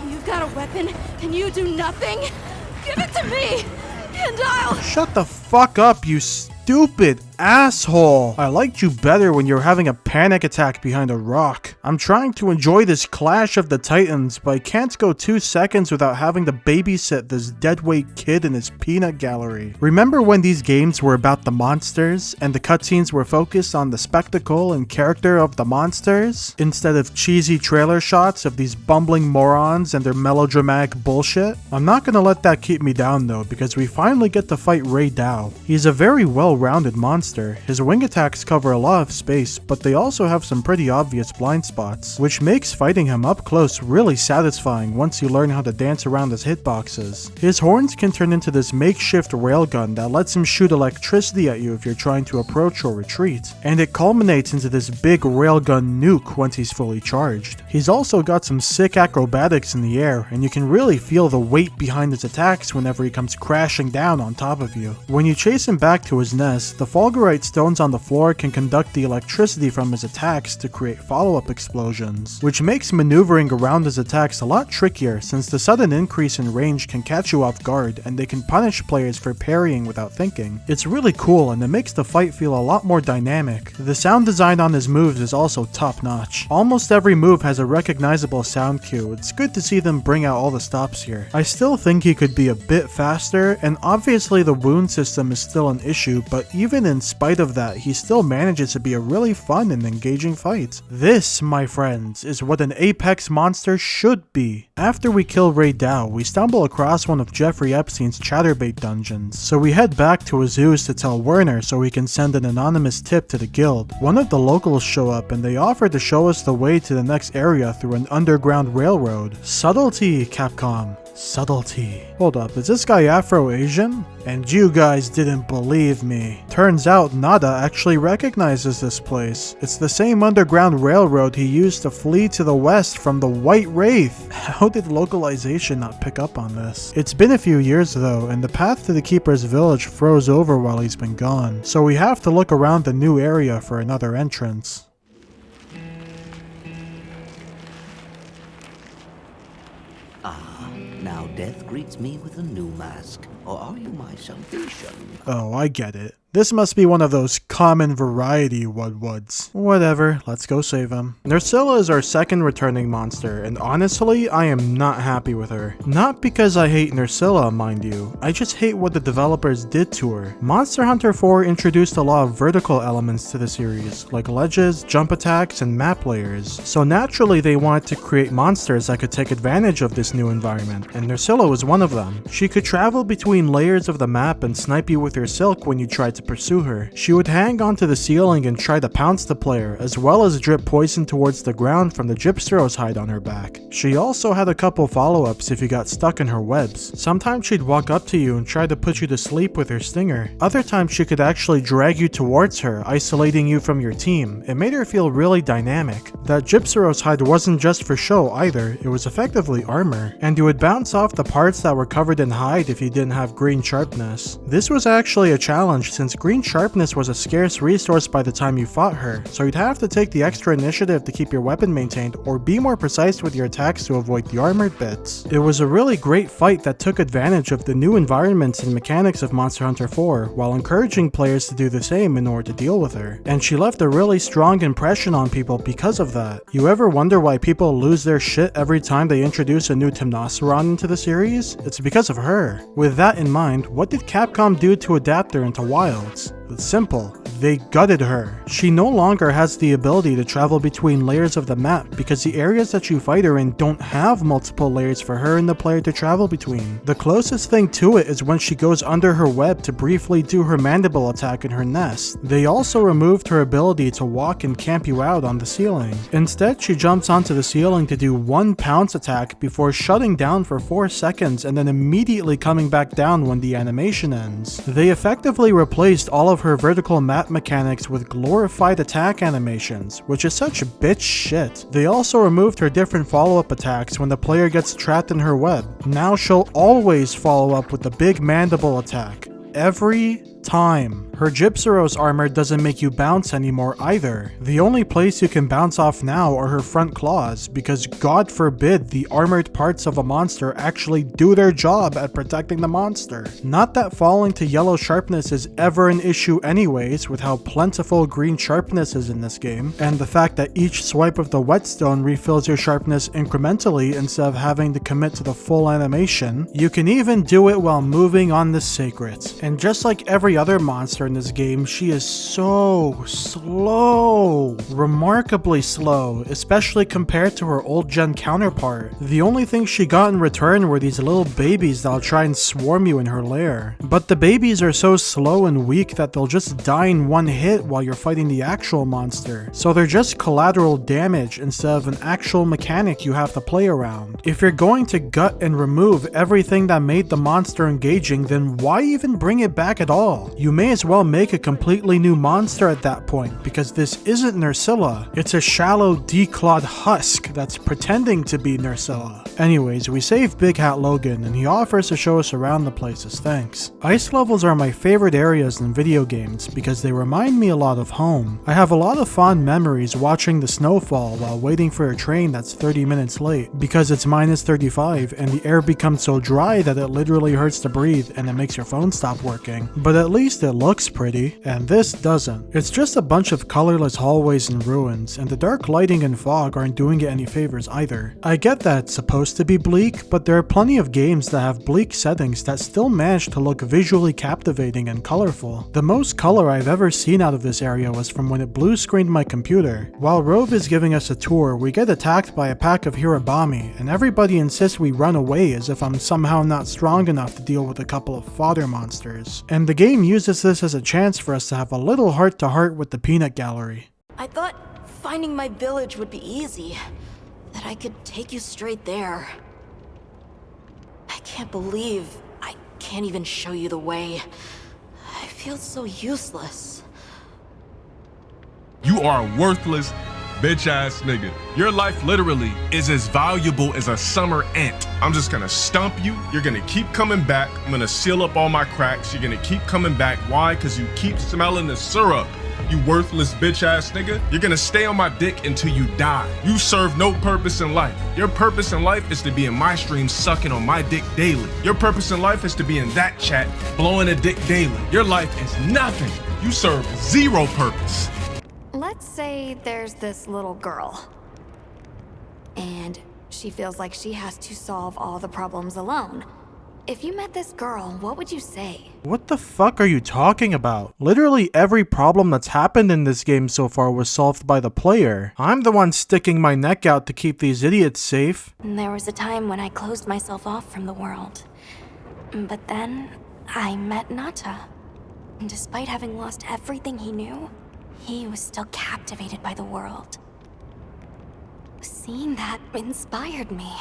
You've got a weapon, and you do nothing? Give it to me, and I'll... Shut the fuck up, you stupid asshole. I liked you better when you were having a panic attack behind a rock. I'm trying to enjoy this clash of the titans, but I can't go 2 seconds without having to babysit this deadweight kid in his peanut gallery. Remember when these games were about the monsters, and the cutscenes were focused on the spectacle and character of the monsters, instead of cheesy trailer shots of these bumbling morons and their melodramatic bullshit? I'm not gonna let that keep me down though, because we finally get to fight Rey Dau. He's a very well-rounded monster. His wing attacks cover a lot of space, but they also have some pretty obvious blind spots, which makes fighting him up close really satisfying once you learn how to dance around his hitboxes. His horns can turn into this makeshift railgun that lets him shoot electricity at you if you're trying to approach or retreat, and it culminates into this big railgun nuke once he's fully charged. He's also got some sick acrobatics in the air, and you can really feel the weight behind his attacks whenever he comes crashing down on top of you. When you chase him back to his nest, the Fulgurite stones on the floor can conduct the electricity from his attacks to create follow-up explosions, which makes maneuvering around his attacks a lot trickier since the sudden increase in range can catch you off guard and they can punish players for parrying without thinking. It's really cool and it makes the fight feel a lot more dynamic. The sound design on his moves is also top-notch. Almost every move has a recognizable sound cue. It's good to see them bring out all the stops here. I still think he could be a bit faster, and obviously the wound system is still an issue, but even in spite of that, he still manages to be a really fun and engaging fight. This, my friends, is what an Apex monster should be. After we kill Rey Dau, we stumble across one of Jeffrey Epstein's Chatterbait dungeons, so we head back to Azuz to tell Werner so we can send an anonymous tip to the guild. One of the locals show up and they offer to show us the way to the next area through an underground railroad. Subtlety, Capcom. Subtlety. Hold up, is this guy Afro-Asian? And you guys didn't believe me. Turns out Nada actually recognizes this place. It's the same underground railroad he used to flee to the west from the White Wraith. How did localization not pick up on this? It's been a few years though, and the path to the Keeper's village froze over while he's been gone, so we have to look around the new area for another entrance. Now death greets me with a new mask, or are you my salvation? Oh, I get it. This must be one of those common variety Whoaaas. Whatever, let's go save him. Nerscylla is our second returning monster, and honestly, I am not happy with her. Not because I hate Nerscylla, mind you, I just hate what the developers did to her. Monster Hunter 4 introduced a lot of vertical elements to the series, like ledges, jump attacks, and map layers. So naturally they wanted to create monsters that could take advantage of this new environment, and Nerscylla was one of them. She could travel between layers of the map and snipe you with her silk when you tried to pursue her. She would hang onto the ceiling and try to pounce the player, as well as drip poison towards the ground from the Gypstero's hide on her back. She also had a couple follow-ups if you got stuck in her webs. Sometimes she'd walk up to you and try to put you to sleep with her stinger. Other times she could actually drag you towards her, isolating you from your team. It made her feel really dynamic. That Gypstero's hide wasn't just for show either, it was effectively armor, and you would bounce off the parts that were covered in hide if you didn't have green sharpness. This was actually a challenge since green sharpness was a scarce scarce resource by the time you fought her, so you'd have to take the extra initiative to keep your weapon maintained or be more precise with your attacks to avoid the armored bits. It was a really great fight that took advantage of the new environments and mechanics of Monster Hunter 4 while encouraging players to do the same in order to deal with her. And she left a really strong impression on people because of that. You ever wonder why people lose their shit every time they introduce a new Temnoceron into the series? It's because of her. With that in mind, what did Capcom do to adapt her into Wilds? It's simple. They gutted her. She no longer has the ability to travel between layers of the map because the areas that you fight her in don't have multiple layers for her and the player to travel between. The closest thing to it is when she goes under her web to briefly do her mandible attack in her nest. They also removed her ability to walk and camp you out on the ceiling. Instead, she jumps onto the ceiling to do one pounce attack before shutting down for 4 seconds and then immediately coming back down when the animation ends. They effectively replaced all of her vertical map mechanics with glorified attack animations, which is such bitch shit. They also removed her different follow-up attacks when the player gets trapped in her web. Now she'll always follow up with the big mandible attack. Every time. Her Gypsyros armor doesn't make you bounce anymore either. The only place you can bounce off now are her front claws, because God forbid the armored parts of a monster actually do their job at protecting the monster. Not that falling to yellow sharpness is ever an issue anyways, with how plentiful green sharpness is in this game, and the fact that each swipe of the whetstone refills your sharpness incrementally instead of having to commit to the full animation. You can even do it while moving on the sacred. And just like every other monster in this game, she is so slow. Remarkably slow, especially compared to her old gen counterpart. The only thing she got in return were these little babies that'll try and swarm you in her lair. But the babies are so slow and weak that they'll just die in one hit while you're fighting the actual monster. So they're just collateral damage instead of an actual mechanic you have to play around. If you're going to gut and remove everything that made the monster engaging, then why even bring it back at all? You may as well make a completely new monster at that point, because this isn't Nursilla. It's a shallow, declawed husk that's pretending to be Nursilla. Anyways, we save Big Hat Logan, and he offers to show us around the place as thanks. Ice levels are my favorite areas in video games because they remind me a lot of home. I have a lot of fond memories watching the snowfall while waiting for a train that's 30 minutes late, because it's minus 35 and the air becomes so dry that it literally hurts to breathe and it makes your phone stop working. But at least it looks pretty, and this doesn't. It's just a bunch of colorless hallways and ruins, and the dark lighting and fog aren't doing it any favors either. I get that it's supposed to be bleak, but there are plenty of games that have bleak settings that still manage to look visually captivating and colorful. The most color I've ever seen out of this area was from when it blue screened my computer. While Rove is giving us a tour, we get attacked by a pack of Hirabami, and everybody insists we run away as if I'm somehow not strong enough to deal with a couple of fodder monsters. And the game uses this as a chance for us to have a little heart-to-heart with the peanut gallery. I thought finding my village would be easy. That I could take you straight there. I can't believe I can't even show you the way. I feel so useless. You are a worthless, bitch-ass nigga. Your life literally is as valuable as a summer ant. I'm just gonna stomp you. You're gonna keep coming back. I'm gonna seal up all my cracks. You're gonna keep coming back. Why? Because you keep smelling the syrup. You worthless bitch-ass nigga. You're gonna stay on my dick until you die. You serve no purpose in life. Your purpose in life is to be in my stream sucking on my dick daily. Your purpose in life is to be in that chat blowing a dick daily. Your life is nothing. You serve zero purpose. Let's say there's this little girl. And she feels like she has to solve all the problems alone. If you met this girl, what would you say? What the fuck are you talking about? Literally every problem that's happened in this game so far was solved by the player. I'm the one sticking my neck out to keep these idiots safe. There was a time when I closed myself off from the world. But then, I met Nata. And despite having lost everything he knew, he was still captivated by the world. Seeing that inspired me.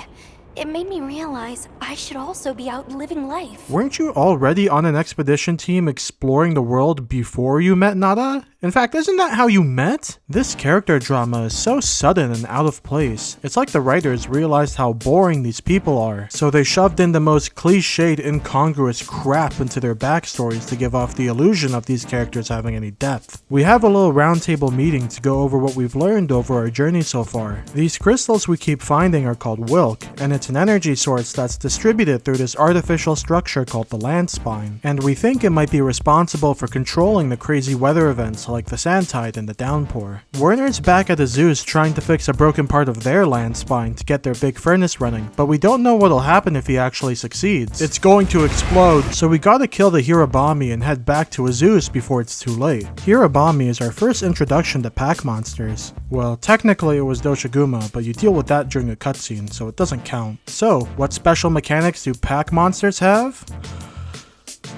It made me realize I should also be out living life. Weren't you already on an expedition team exploring the world before you met Nada? In fact, isn't that how you met? This character drama is so sudden and out of place. It's like the writers realized how boring these people are, so they shoved in the most cliched, incongruous crap into their backstories to give off the illusion of these characters having any depth. We have a little roundtable meeting to go over what we've learned over our journey so far. These crystals we keep finding are called Wilk, and it's an energy source that's distributed through this artificial structure called the land spine, and we think it might be responsible for controlling the crazy weather events like the sand tide and the downpour. Werner's back at the Zeus trying to fix a broken part of their land spine to get their big furnace running, but we don't know what'll happen if he actually succeeds. It's going to explode, so we gotta kill the Hirabami and head back to Zeus before it's too late. Hirabami is our first introduction to pack monsters. Well, technically it was Doshaguma, but you deal with that during a cutscene, so it doesn't count. So, what special mechanics do pack monsters have?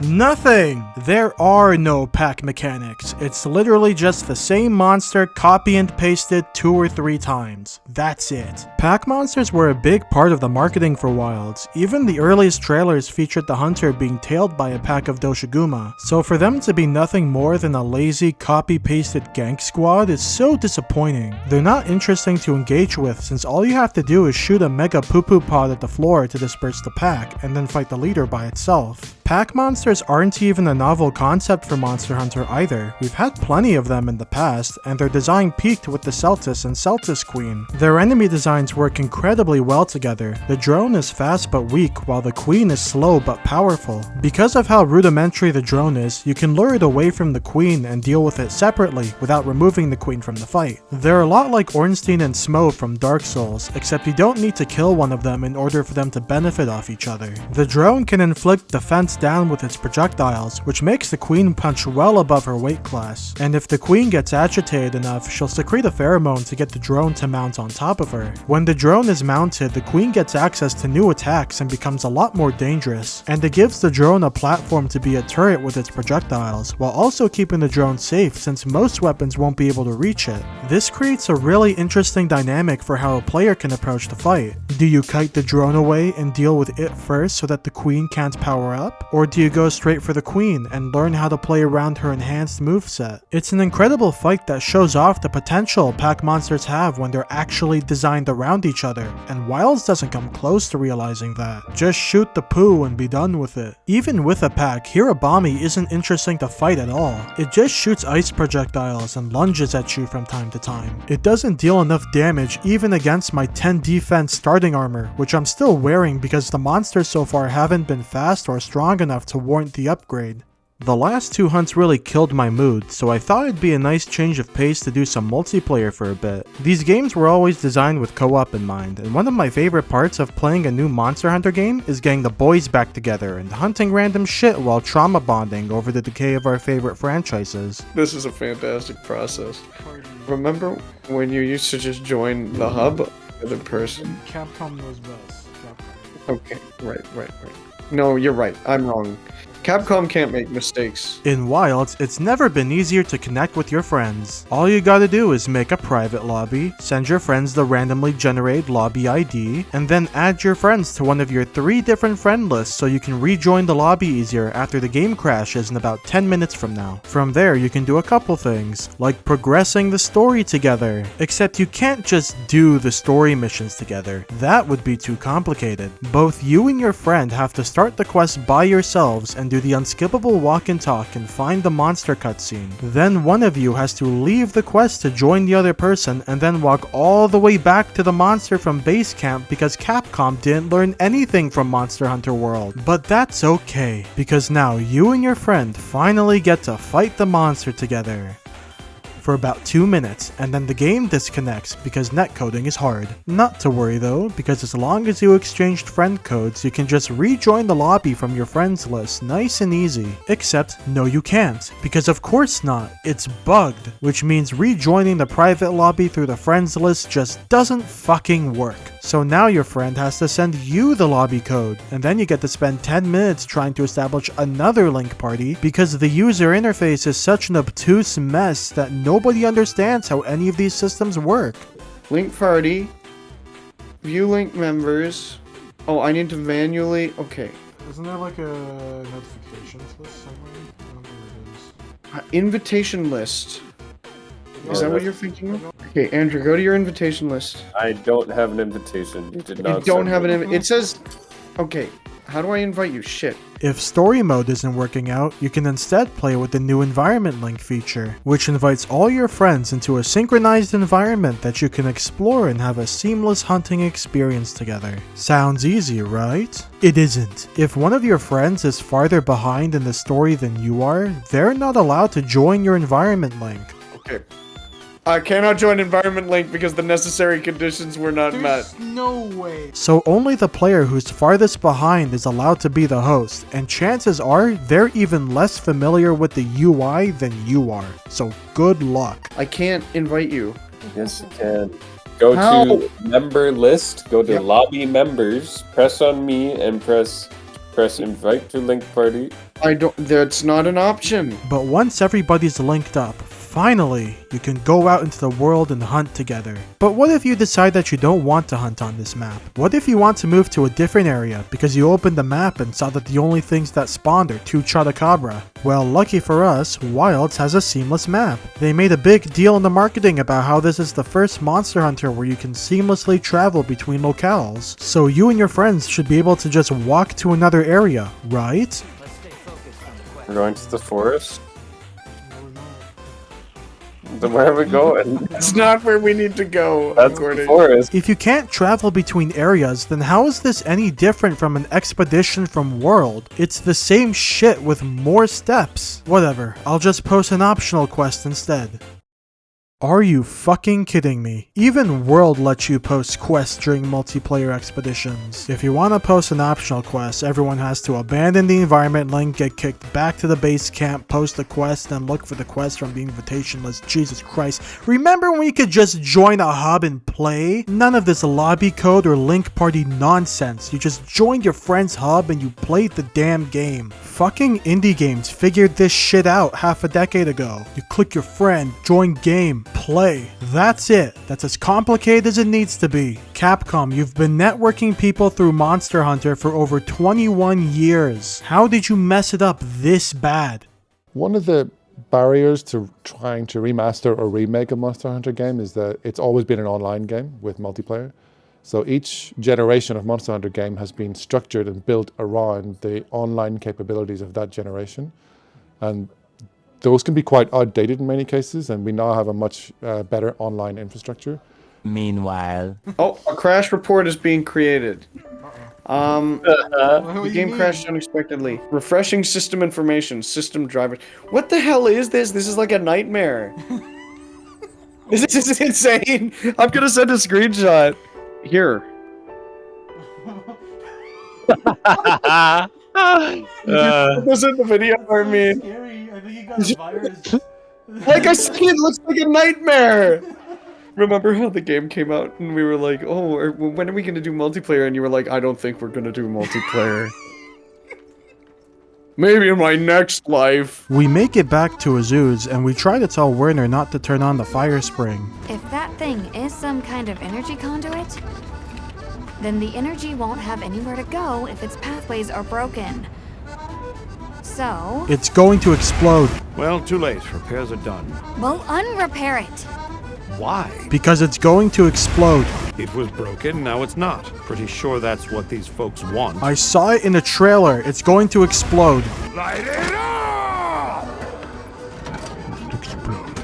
Nothing! There are no pack mechanics. It's literally just the same monster copy and pasted 2 or 3 times. That's it. Pack monsters were a big part of the marketing for Wilds. Even the earliest trailers featured the hunter being tailed by a pack of Doshaguma. So for them to be nothing more than a lazy copy-pasted gank squad is so disappointing. They're not interesting to engage with since all you have to do is shoot a mega poo-poo pod at the floor to disperse the pack and then fight the leader by itself. Pack monsters aren't even a novel concept for Monster Hunter either. We've had plenty of them in the past, and their design peaked with the Celtis and Celtis Queen. Their enemy designs work incredibly well together. The drone is fast but weak, while the Queen is slow but powerful. Because of how rudimentary the drone is, you can lure it away from the Queen and deal with it separately without removing the Queen from the fight. They're a lot like Ornstein and Smo from Dark Souls, except you don't need to kill one of them in order for them to benefit off each other. The drone can inflict defense down with its projectiles, which makes the Queen punch well above her weight class. And if the Queen gets agitated enough, she'll secrete a pheromone to get the drone to mount on top of her. When the drone is mounted, the Queen gets access to new attacks and becomes a lot more dangerous, and it gives the drone a platform to be a turret with its projectiles, while also keeping the drone safe since most weapons won't be able to reach it. This creates a really interesting dynamic for how a player can approach the fight. Do you kite the drone away and deal with it first so that the Queen can't power up? Or do you go straight for the Queen and learn how to play around her enhanced moveset? It's an incredible fight that shows off the potential pack monsters have when they're actually designed around each other, and Wilds doesn't come close to realizing that. Just shoot the poo and be done with it. Even with a pack, Hirabami isn't interesting to fight at all. It just shoots ice projectiles and lunges at you from time to time. It doesn't deal enough damage even against my 10 defense starting armor, which I'm still wearing because the monsters so far haven't been fast or strong enough to warrant the upgrade. The last 2 hunts really killed my mood, so I thought it'd be a nice change of pace to do some multiplayer for a bit. These games were always designed with co-op in mind, and one of my favorite parts of playing a new Monster Hunter game is getting the boys back together and hunting random shit while trauma bonding over the decay of our favorite franchises. This is a fantastic process. Remember when you used to just join the hub as a person? Capcom knows best. Okay, right. No, you're right. I'm wrong. Capcom can't make mistakes. In Wilds, it's never been easier to connect with your friends. All you gotta do is make a private lobby, send your friends the randomly generated lobby ID, and then add your friends to one of your 3 different friend lists so you can rejoin the lobby easier after the game crashes in about 10 minutes from now. From there, you can do a couple things, like progressing the story together. Except you can't just do the story missions together. That would be too complicated. Both you and your friend have to start the quest by yourselves and do the unskippable walk and talk and find the monster cutscene. Then one of you has to leave the quest to join the other person and then walk all the way back to the monster from base camp because Capcom didn't learn anything from Monster Hunter World. But that's okay, because now you and your friend finally get to fight the monster together for about 2 minutes, and then the game disconnects because netcoding is hard. Not to worry though, because as long as you exchanged friend codes, you can just rejoin the lobby from your friends list nice and easy. Except, no you can't, because of course not, it's bugged, which means rejoining the private lobby through the friends list just doesn't fucking work. So now your friend has to send you the lobby code, and then you get to spend 10 minutes trying to establish another link party because the user interface is such an obtuse mess that nobody understands how any of these systems work. Link party, view link members, Oh, I need to manually... Okay. Isn't there like a notifications list somewhere? I don't know where it is. Invitation list. Is that what you're thinking of? Okay, Andrew, go to your invitation list. I don't have an invitation. You did not. You don't have an It says... Okay, how do I invite you? Shit. If story mode isn't working out, you can instead play with the new environment link feature, which invites all your friends into a synchronized environment that you can explore and have a seamless hunting experience together. Sounds easy, right? It isn't. If one of your friends is farther behind in the story than you are, they're not allowed to join your environment link. Okay. I cannot join environment link because the necessary conditions were not met. No way. So only the player who's farthest behind is allowed to be the host, and chances are they're even less familiar with the UI than you are. So good luck. I can't invite you. Yes, you can. Go to member list, go to lobby members, press on me, and press invite to link party. That's not an option. But once everybody's linked up, finally, you can go out into the world and hunt together. But what if you decide that you don't want to hunt on this map? What if you want to move to a different area because you opened the map and saw that the only things that spawned are 2 Chotacabra? Well, lucky for us, Wilds has a seamless map. They made a big deal in the marketing about how this is the first Monster Hunter where you can seamlessly travel between locales. So you and your friends should be able to just walk to another area, right? We're going to the forest. Then where are we going? That's not where we need to go. That's the forest. If you can't travel between areas, then how is this any different from an expedition from World? It's the same shit with more steps. Whatever, I'll just post an optional quest instead. Are you fucking kidding me? Even World lets you post quests during multiplayer expeditions. If you want to post an optional quest, everyone has to abandon the environment link, get kicked back to the base camp, post the quest, then look for the quest from the invitation list. Jesus Christ. Remember when you could just join a hub and play? None of this lobby code or link party nonsense. You just joined your friend's hub and you played the damn game. Fucking indie games figured this shit out half a decade ago. You click your friend, join game, play. That's it. That's as complicated as it needs to be. Capcom, you've been networking people through Monster Hunter for over 21 years. How did you mess it up this bad? One of the barriers to trying to remaster or remake a Monster Hunter game is that it's always been an online game with multiplayer. So each generation of Monster Hunter game has been structured and built around the online capabilities of that generation. And those can be quite outdated in many cases, and we now have a much better online infrastructure. Meanwhile... Oh, a crash report is being created. The game crashed unexpectedly. Refreshing system information, system drivers. What the hell is this? This is like a nightmare. This is insane. I'm gonna send a screenshot. Here. This isn't the video, I mean. I think you got a virus. Like I said, it looks like a nightmare. Remember how the game came out and we were like, oh, when are we gonna do multiplayer? And you were like, I don't think we're gonna do multiplayer. Maybe in my next life. We make it back to Azu's and we try to tell Werner not to turn on the fire spring. If that thing is some kind of energy conduit, then the energy won't have anywhere to go if its pathways are broken. So... It's going to explode. Well, too late. Repairs are done. We'll unrepair it. Why? Because it's going to explode. It was broken, now it's not. Pretty sure that's what these folks want. I saw it in the trailer. It's going to explode. Light it up! Explode.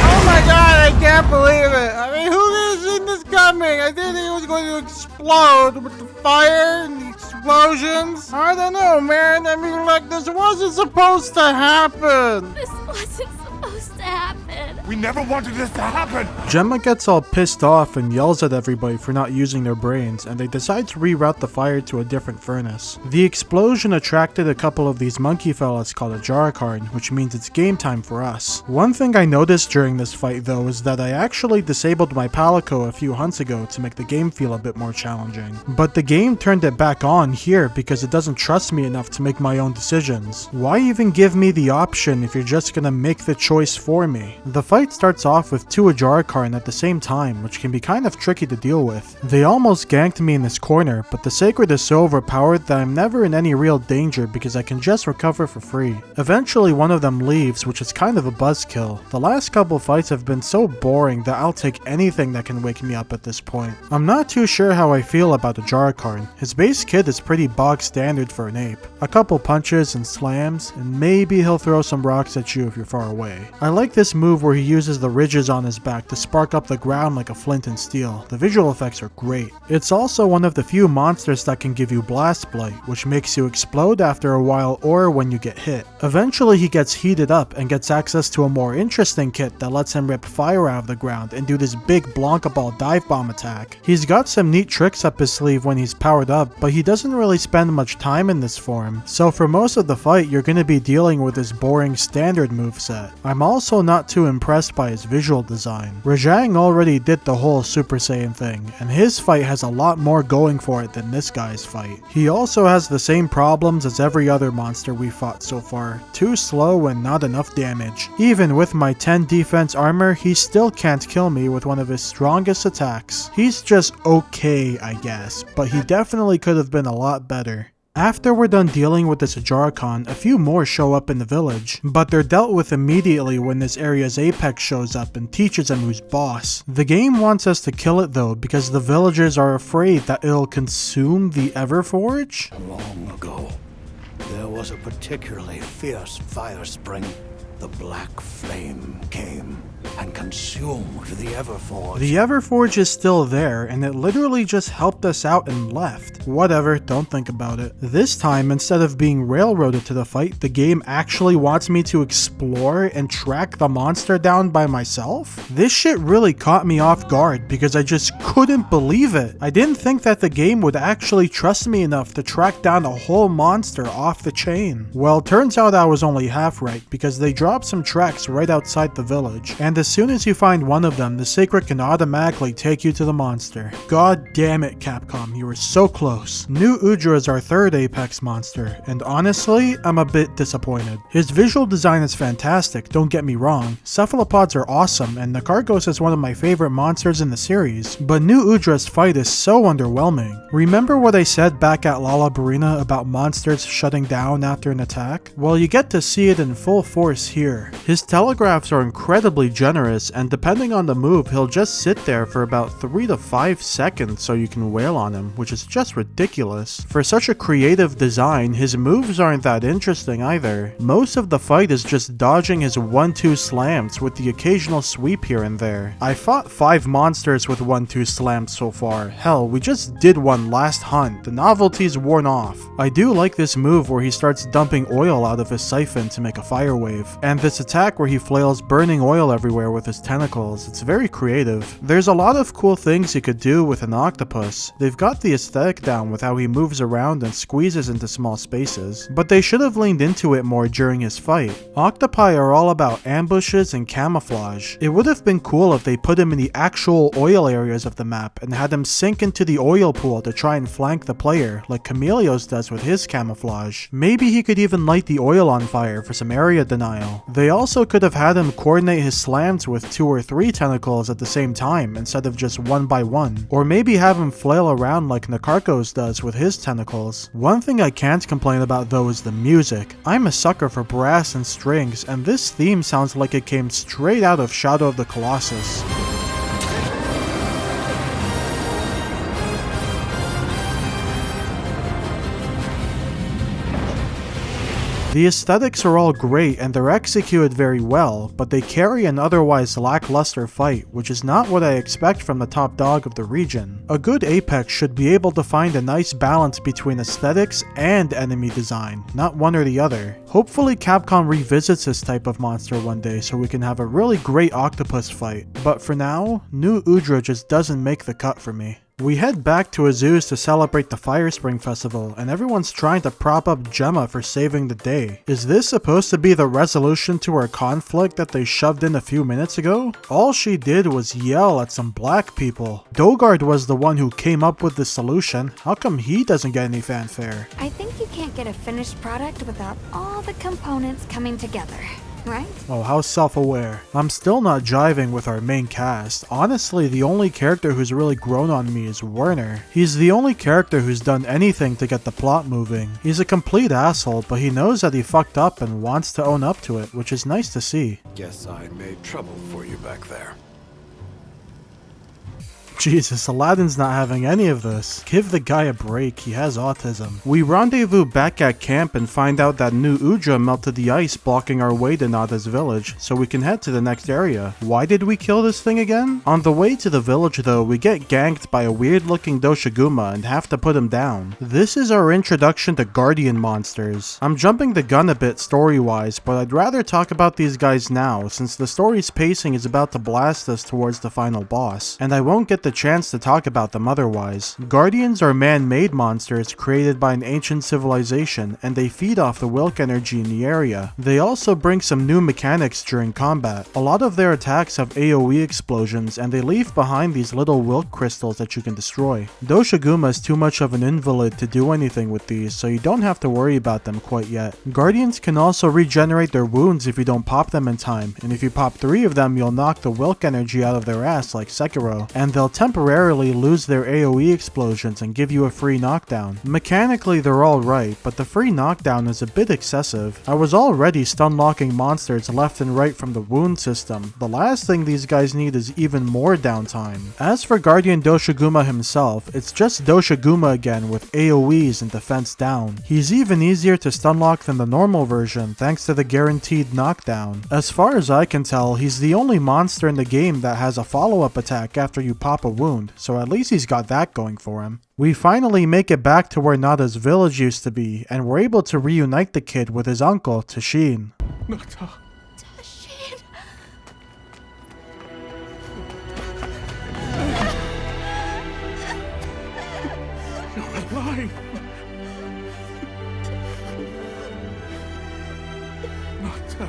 Oh my god, I can't believe it! I mean, who could have seen this coming? I didn't think it was going to explode with the fire and the explosions. I don't know, man. I mean, like, this wasn't supposed to happen. This wasn't supposed to happen. We never wanted this to happen! Gemma gets all pissed off and yells at everybody for not using their brains, and they decide to reroute the fire to a different furnace. The explosion attracted a couple of these monkey fellas called a Jarkarn, which means it's game time for us. One thing I noticed during this fight though is that I actually disabled my Palico a few hunts ago to make the game feel a bit more challenging. But the game turned it back on here because it doesn't trust me enough to make my own decisions. Why even give me the option if you're just gonna make the choice for me? The fight fight starts off with two Ajarakarn at the same time, which can be kind of tricky to deal with. They almost ganked me in this corner, but the Sacred is so overpowered that I'm never in any real danger because I can just recover for free. Eventually one of them leaves, which is kind of a buzzkill. The last couple fights have been so boring that I'll take anything that can wake me up at this point. I'm not too sure how I feel about Ajarakarn. His base kit is pretty bog standard for an ape. A couple punches and slams, and maybe he'll throw some rocks at you if you're far away. I like this move where he uses the ridges on his back to spark up the ground like a flint and steel. The visual effects are great. It's also one of the few monsters that can give you Blast Blight, which makes you explode after a while or when you get hit. Eventually he gets heated up and gets access to a more interesting kit that lets him rip fire out of the ground and do this big Blanca Ball dive bomb attack. He's got some neat tricks up his sleeve when he's powered up, but he doesn't really spend much time in this form, so for most of the fight you're going to be dealing with his boring standard moveset. I'm also not too impressed by his visual design. Rajang already did the whole Super Saiyan thing, and his fight has a lot more going for it than this guy's fight. He also has the same problems as every other monster we fought so far. Too slow and not enough damage. Even with my 10 defense armor, he still can't kill me with one of his strongest attacks. He's just okay, I guess, but he definitely could have been a lot better. After we're done dealing with this Ajarakan, a few more show up in the village, but they're dealt with immediately when this area's apex shows up and teaches him who's boss. The game wants us to kill it though, because the villagers are afraid that it'll consume the Everforge? Long ago, there was a particularly fierce fire spring. The black flame came and consumed the Everforge. The Everforge is still there, and it literally just helped us out and left. Whatever, don't think about it. This time, instead of being railroaded to the fight, the game actually wants me to explore and track the monster down by myself? This shit really caught me off guard because I just couldn't believe it. I didn't think that the game would actually trust me enough to track down a whole monster off the chain. Well, turns out I was only half right because they dropped some tracks right outside the village, and as soon as you find one of them, the Sacred can automatically take you to the monster. God damn it, Capcom, you were so close. New Udra is our third Apex monster, and honestly, I'm a bit disappointed. His visual design is fantastic, don't get me wrong. Cephalopods are awesome, and Nakarkos is one of my favorite monsters in the series, but New Udra's fight is so underwhelming. Remember what I said back at Lala Barina about monsters shutting down after an attack? Well, you get to see it in full force here. His telegraphs are incredibly generous, and depending on the move, he'll just sit there for about 3 to 5 seconds so you can wail on him, which is just ridiculous. For such a creative design, his moves aren't that interesting either. Most of the fight is just dodging his 1-2 slams with the occasional sweep here and there. I fought 5 monsters with 1-2 slams so far. Hell, we just did one last hunt. The novelty's worn off. I do like this move where he starts dumping oil out of his siphon to make a fire wave, and this attack where he flails burning oil everywhere with his tentacles. It's very creative. There's a lot of cool things you could do with an octopus. They've got the aesthetic down with how he moves around and squeezes into small spaces, but they should have leaned into it more during his fight. Octopi are all about ambushes and camouflage. It would have been cool if they put him in the actual oil areas of the map and had him sink into the oil pool to try and flank the player, like Chameleos does with his camouflage. Maybe he could even light the oil on fire for some area denial. They also could have had him coordinate his slams with 2 or 3 tentacles at the same time instead of just 1 by 1. Or maybe have him flail around like Nakarkos does with his tentacles. One thing I can't complain about though is the music. I'm a sucker for brass and strings, and this theme sounds like it came straight out of Shadow of the Colossus. The aesthetics are all great and they're executed very well, but they carry an otherwise lackluster fight, which is not what I expect from the top dog of the region. A good Apex should be able to find a nice balance between aesthetics and enemy design, not one or the other. Hopefully Capcom revisits this type of monster one day so we can have a really great octopus fight, but for now, New Udra just doesn't make the cut for me. We head back to Azu's to celebrate the Fire Spring Festival, and everyone's trying to prop up Gemma for saving the day. Is this supposed to be the resolution to our conflict that they shoved in a few minutes ago? All she did was yell at some black people. Dogard was the one who came up with the solution. How come he doesn't get any fanfare? I think you can't get a finished product without all the components coming together. right? Oh, how self-aware. I'm still not jiving with our main cast. Honestly, the only character who's really grown on me is Werner. He's the only character who's done anything to get the plot moving. He's a complete asshole, but he knows that he fucked up and wants to own up to it, which is nice to see. Guess I made trouble for you back there. Jesus, Aladdin's not having any of this. Give the guy a break, he has autism. We rendezvous back at camp and find out that new Udra melted the ice blocking our way to Nada's village, so we can head to the next area. Why did we kill this thing again? On the way to the village though, we get ganked by a weird looking Doshaguma and have to put him down. This is our introduction to guardian monsters. I'm jumping the gun a bit story wise, but I'd rather talk about these guys now since the story's pacing is about to blast us towards the final boss, and I won't get the chance to talk about them otherwise. Guardians are man-made monsters created by an ancient civilization, and they feed off the Wilk energy in the area. They also bring some new mechanics during combat. A lot of their attacks have AoE explosions, and they leave behind these little Wilk crystals that you can destroy. Doshaguma is too much of an invalid to do anything with these, so you don't have to worry about them quite yet. Guardians can also regenerate their wounds if you don't pop them in time, and if you pop 3 of them, you'll knock the Wilk energy out of their ass like Sekiro, and they'll temporarily lose their AoE explosions and give you a free knockdown. Mechanically they're alright, but the free knockdown is a bit excessive. I was already stun locking monsters left and right from the wound system. The last thing these guys need is even more downtime. As for Guardian Doshaguma himself, it's just Doshaguma again with AoEs and defense down. He's even easier to stun lock than the normal version thanks to the guaranteed knockdown. As far as I can tell, he's the only monster in the game that has a follow-up attack after you pop a wound, so at least he's got that going for him. We finally make it back to where Nada's village used to be, and we're able to reunite the kid with his uncle, Tashin. Nada. Tashin. You're alive. Nada.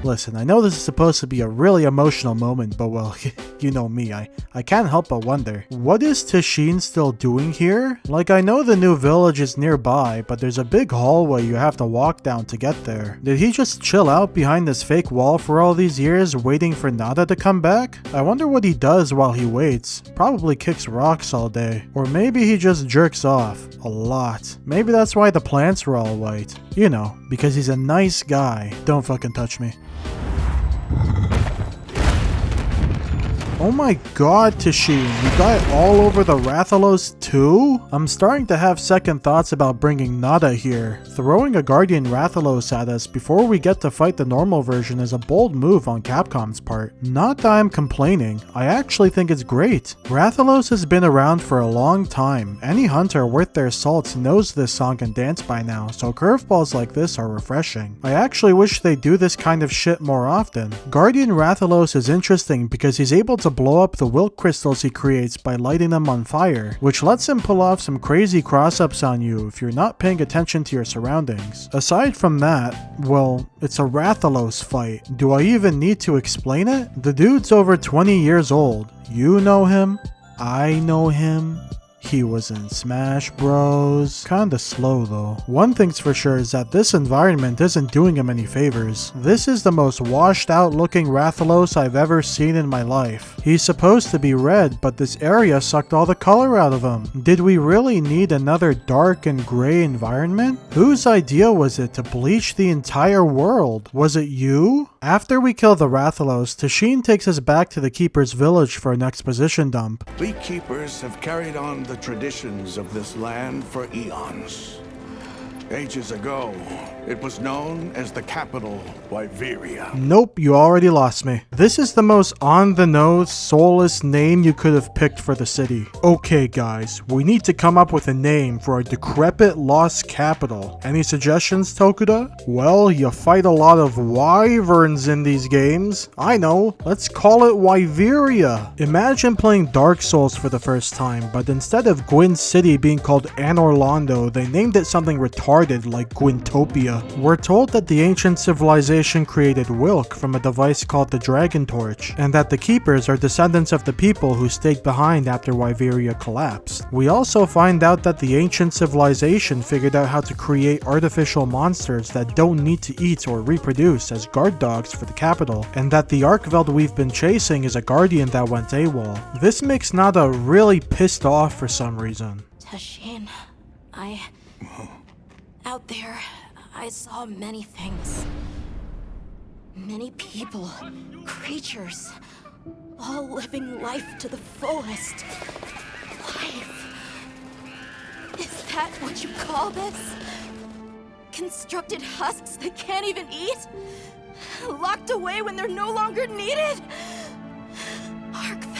Listen, I know this is supposed to be a really emotional moment, but well, you know me, I can't help but wonder. What is Tashin still doing here? Like, I know the new village is nearby, but there's a big hallway you have to walk down to get there. Did he just chill out behind this fake wall for all these years, waiting for Nada to come back? I wonder what he does while he waits. Probably kicks rocks all day. Or maybe he just jerks off. A lot. Maybe that's why the plants were all white. You know, because he's a nice guy. Don't fucking touch me. Oh my god, Tashin, you got it all over the Rathalos too? I'm starting to have second thoughts about bringing Nada here. Throwing a Guardian Rathalos at us before we get to fight the normal version is a bold move on Capcom's part. Not that I'm complaining, I actually think it's great. Rathalos has been around for a long time. Any hunter worth their salt knows this song and dance by now, so curveballs like this are refreshing. I actually wish they do this kind of shit more often. Guardian Rathalos is interesting because he's able to blow up the Wilk crystals he creates by lighting them on fire, which lets him pull off some crazy cross-ups on you if you're not paying attention to your surroundings. Aside from that, well, it's a Rathalos fight. Do I even need to explain it? The dude's over 20 years old. You know him. I know him. He was in Smash Bros. Kinda slow though. One thing's for sure is that this environment isn't doing him any favors. This is the most washed out looking Rathalos I've ever seen in my life. He's supposed to be red, but this area sucked all the color out of him. Did we really need another dark and gray environment? Whose idea was it to bleach the entire world? Was it you? After we kill the Rathalos, Tashin takes us back to the Keeper's village for an exposition dump. We keepers have carried on the traditions of this land for eons. Ages ago, it was known as the capital, Wyveria. Nope, you already lost me. This is the most on-the-nose, soulless name you could have picked for the city. Okay guys, we need to come up with a name for a decrepit, lost capital. Any suggestions, Tokuda? Well, you fight a lot of wyverns in these games. I know, let's call it Wyveria. Imagine playing Dark Souls for the first time, but instead of Gwyn City being called Anorlando, they named it something retarded like Gwentopia area. We're told that the ancient civilization created Wilk from a device called the Dragon Torch, and that the Keepers are descendants of the people who stayed behind after Wyveria collapsed. We also find out that the ancient civilization figured out how to create artificial monsters that don't need to eat or reproduce as guard dogs for the capital, and that the Arkveld we've been chasing is a guardian that went AWOL. This makes Nada really pissed off for some reason. Tashin, out there, I saw many things. Many people, creatures, all living life to the fullest. Life. Is that what you call this? Constructed husks that can't even eat? Locked away when they're no longer needed? Arkveld.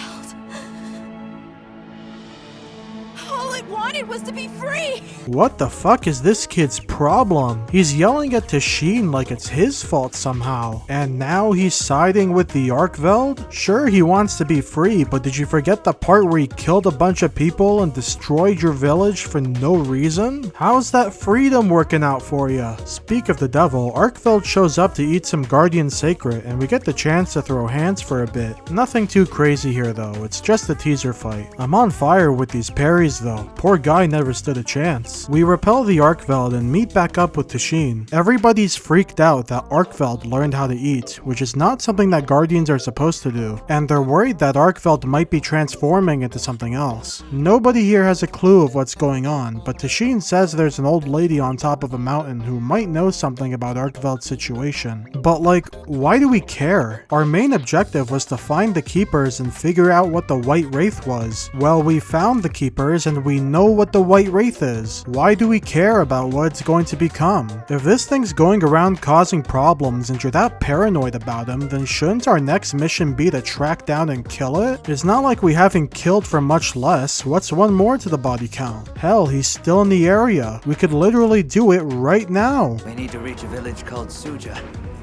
All it wanted was to be free! What the fuck is this kid's problem? He's yelling at Tashin like it's his fault somehow. And now he's siding with the Arkveld? Sure, he wants to be free, but did you forget the part where he killed a bunch of people and destroyed your village for no reason? How's that freedom working out for ya? Speak of the devil, Arkveld shows up to eat some Guardian Sacred, and we get the chance to throw hands for a bit. Nothing too crazy here though, it's just a teaser fight. I'm on fire with these parries though. Poor guy never stood a chance. We repel the Arkveld and meet back up with Tashin. Everybody's freaked out that Arkveld learned how to eat, which is not something that Guardians are supposed to do, and they're worried that Arkveld might be transforming into something else. Nobody here has a clue of what's going on, but Tashin says there's an old lady on top of a mountain who might know something about Arkveld's situation. But like, why do we care? Our main objective was to find the Keepers and figure out what the White Wraith was. Well, we found the Keepers and we know what the White Wraith is. Why do we care about what it's going to become? If this thing's going around causing problems and you're that paranoid about him, then shouldn't our next mission be to track down and kill it? It's not like we haven't killed for much less. What's one more to the body count? Hell, he's still in the area. We could literally do it right now. We need to reach a village called Suja.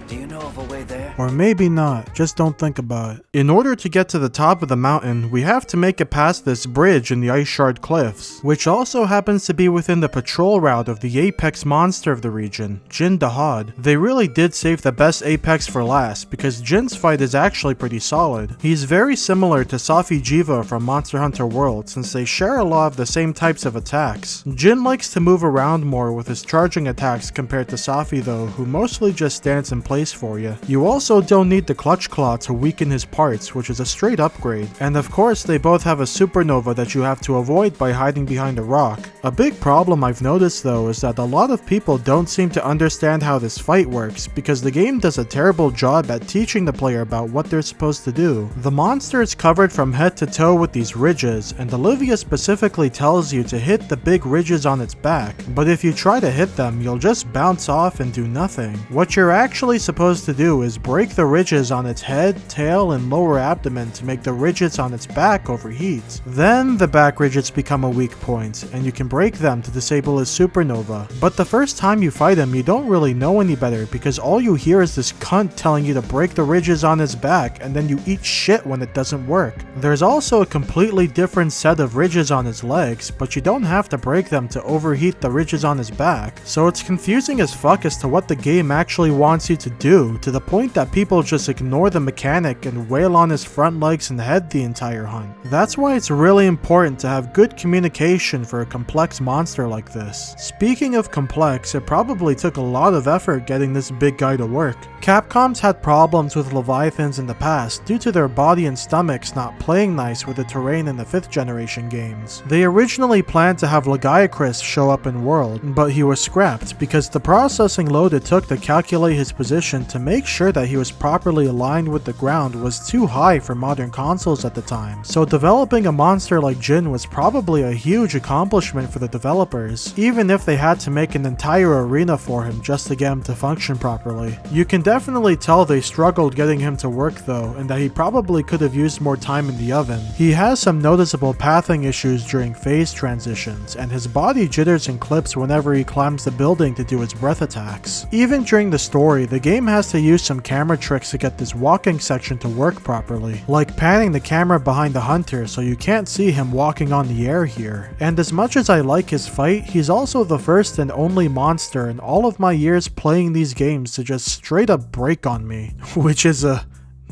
Do you know of a way there? Or maybe not, just don't think about it. In order to get to the top of the mountain, we have to make it past this bridge in the Ice Shard Cliffs, which also happens to be within the patrol route of the apex monster of the region, Jin Dahaad. They really did save the best apex for last, because Jin's fight is actually pretty solid. He's very similar to Safi Jiva from Monster Hunter World, since they share a lot of the same types of attacks. Jin likes to move around more with his charging attacks compared to Safi though, who mostly just stands in place for you. You also don't need the Clutch Claw to weaken his parts, which is a straight upgrade. And of course, they both have a supernova that you have to avoid by hiding behind a rock. A big problem I've noticed though is that a lot of people don't seem to understand how this fight works, because the game does a terrible job at teaching the player about what they're supposed to do. The monster is covered from head to toe with these ridges, and Olivia specifically tells you to hit the big ridges on its back, but if you try to hit them, you'll just bounce off and do nothing. What you're actually supposed to do is break the ridges on its head, tail, and lower abdomen to make the ridges on its back overheat. Then the back ridges become a weak point, and you can break them to disable his supernova. But the first time you fight him, you don't really know any better, because all you hear is this cunt telling you to break the ridges on his back, and then you eat shit when it doesn't work. There's also a completely different set of ridges on his legs, but you don't have to break them to overheat the ridges on his back, so it's confusing as fuck as to what the game actually wants you to do, to the point that people just ignore the mechanic and wail on his front legs and head the entire hunt. That's why it's really important to have good communication for a complex monster like this. Speaking of complex, it probably took a lot of effort getting this big guy to work. Capcom's had problems with Leviathans in the past due to their body and stomachs not playing nice with the terrain in the 5th generation games. They originally planned to have Lagiacrus show up in World, but he was scrapped because the processing load it took to calculate his position to make sure that he was properly aligned with the ground was too high for modern consoles at the time. So developing a monster like Jin was probably a huge accomplishment for the developers, even if they had to make an entire arena for him just to get him to function properly. You can definitely tell they struggled getting him to work though, and that he probably could have used more time in the oven. He has some noticeable pathing issues during phase transitions, and his body jitters and clips whenever he climbs the building to do his breath attacks. Even during the story, the game has to use some camera tricks to get this walking section to work properly, like panning the camera behind the hunter so you can't see him walking on the air here. And as much as I like his fight, he's also the first and only monster in all of my years playing these games to just straight up break on me, which is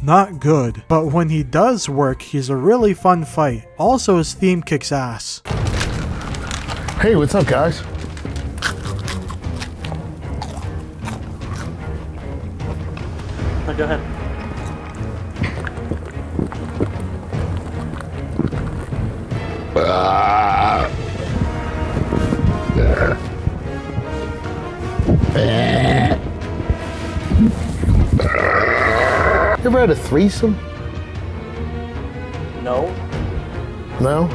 not good. But when he does work, he's a really fun fight. Also, his theme kicks ass. Hey, what's up, guys? Go ahead. You ever had a threesome? No. No?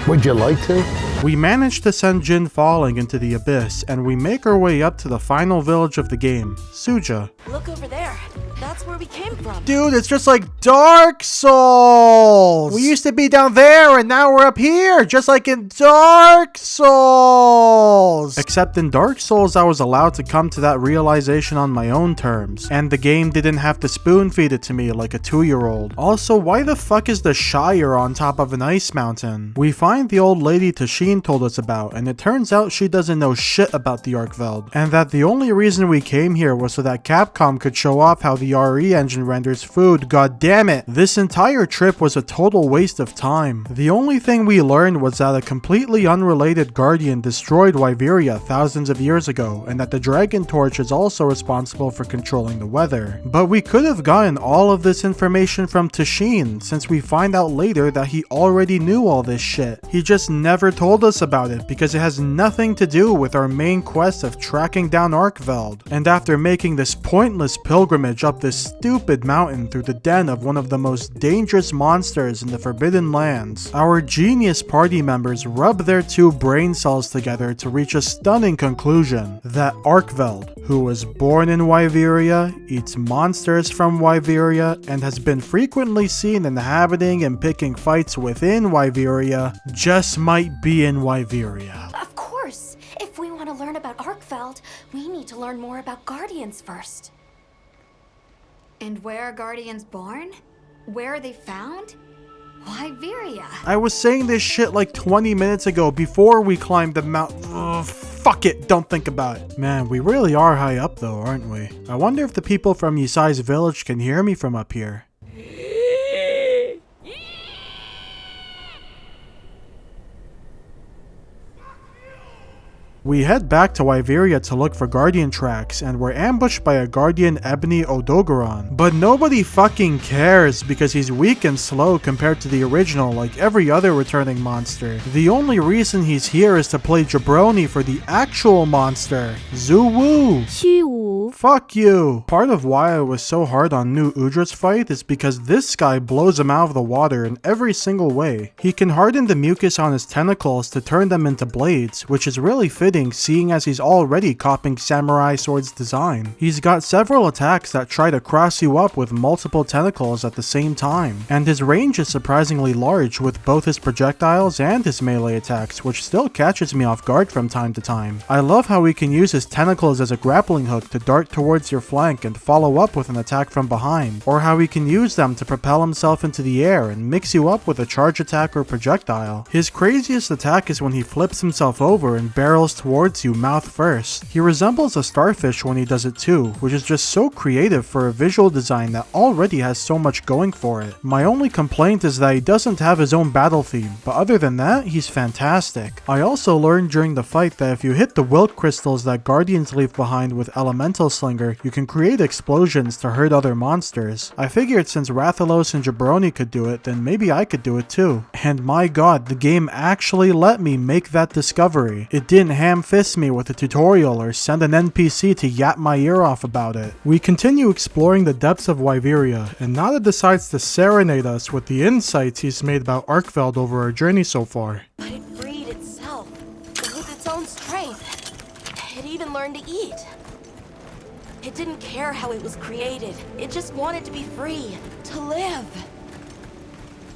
Would you like to? We manage to send Jin falling into the abyss, and we make our way up to the final village of the game, Suja. Look over there. That's where we came from. Dude, it's just like Dark Souls! We used to be down there, and now we're up here, just like in Dark Souls! Except in Dark Souls, I was allowed to come to that realization on my own terms, and the game didn't have to spoon feed it to me like a 2-year-old. Also, why the fuck is the Shire on top of an ice mountain? We find the old lady Tashin told us about, and it turns out she doesn't know shit about the Arkveld, and that the only reason we came here was so that Capcom could show off how the RE engine renders food. God damn it! This entire trip was a total waste of time. The only thing we learned was that a completely unrelated guardian destroyed Wyveria thousands of years ago, and that the Dragon Torch is also responsible for controlling the weather. But we could have gotten all of this information from Tashin, since we find out later that he already knew all this shit. He just never told us about it because it has nothing to do with our main quest of tracking down Arkveld. And after making this pointless pilgrimage up this stupid mountain through the den of one of the most dangerous monsters in the Forbidden Lands, our genius party members rub their 2 brain cells together to reach a stunning conclusion that Arkveld, who was born in Wyveria, eats monsters from Wyveria, and has been frequently seen inhabiting and picking fights within Wyveria, just might be in Wyveria. Of course! If we want to learn about Arkveld, we need to learn more about Guardians first. And where are Guardians born? Where are they found? Wyveria. I was saying this shit like 20 minutes ago before we climbed the mountain. Fuck it, don't think about it. Man, we really are high up though, aren't we? I wonder if the people from Yisai's village can hear me from up here. We head back to Wyveria to look for Guardian tracks, and we're ambushed by a Guardian Ebony Odogaron. But nobody fucking cares because he's weak and slow compared to the original like every other returning monster. The only reason he's here is to play jabroni for the actual monster, Zuwu. Fuck you. Part of why I was so hard on New Udra's fight is because this guy blows him out of the water in every single way. He can harden the mucus on his tentacles to turn them into blades, which is really fitting seeing as he's already copying Samurai Sword's design. He's got several attacks that try to cross you up with multiple tentacles at the same time, and his range is surprisingly large with both his projectiles and his melee attacks, which still catches me off guard from time to time. I love how he can use his tentacles as a grappling hook to dart towards your flank and follow up with an attack from behind, or how he can use them to propel himself into the air and mix you up with a charge attack or projectile. His craziest attack is when he flips himself over and barrels towards you mouth first. He resembles a starfish when he does it too, which is just so creative for a visual design that already has so much going for it. My only complaint is that he doesn't have his own battle theme, but other than that, he's fantastic. I also learned during the fight that if you hit the wilt crystals that Guardians leave behind with Elemental Slinger, you can create explosions to hurt other monsters. I figured since Rathalos and Jabroni could do it, then maybe I could do it too. And my god, the game actually let me make that discovery. It didn't ham-fist me with a tutorial or send an NPC to yap my ear off about it. We continue exploring the depths of Wyveria, and Nada decides to serenade us with the insights he's made about Arkveld over our journey so far. But it freed itself, with its own strength. It even learned to eat. It didn't care how it was created. It just wanted to be free, to live.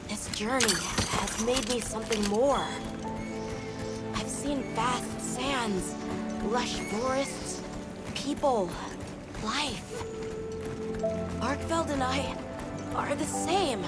This journey has made me something more. I've seen vast sands, lush forests, people, life. Arkveld and I are the same.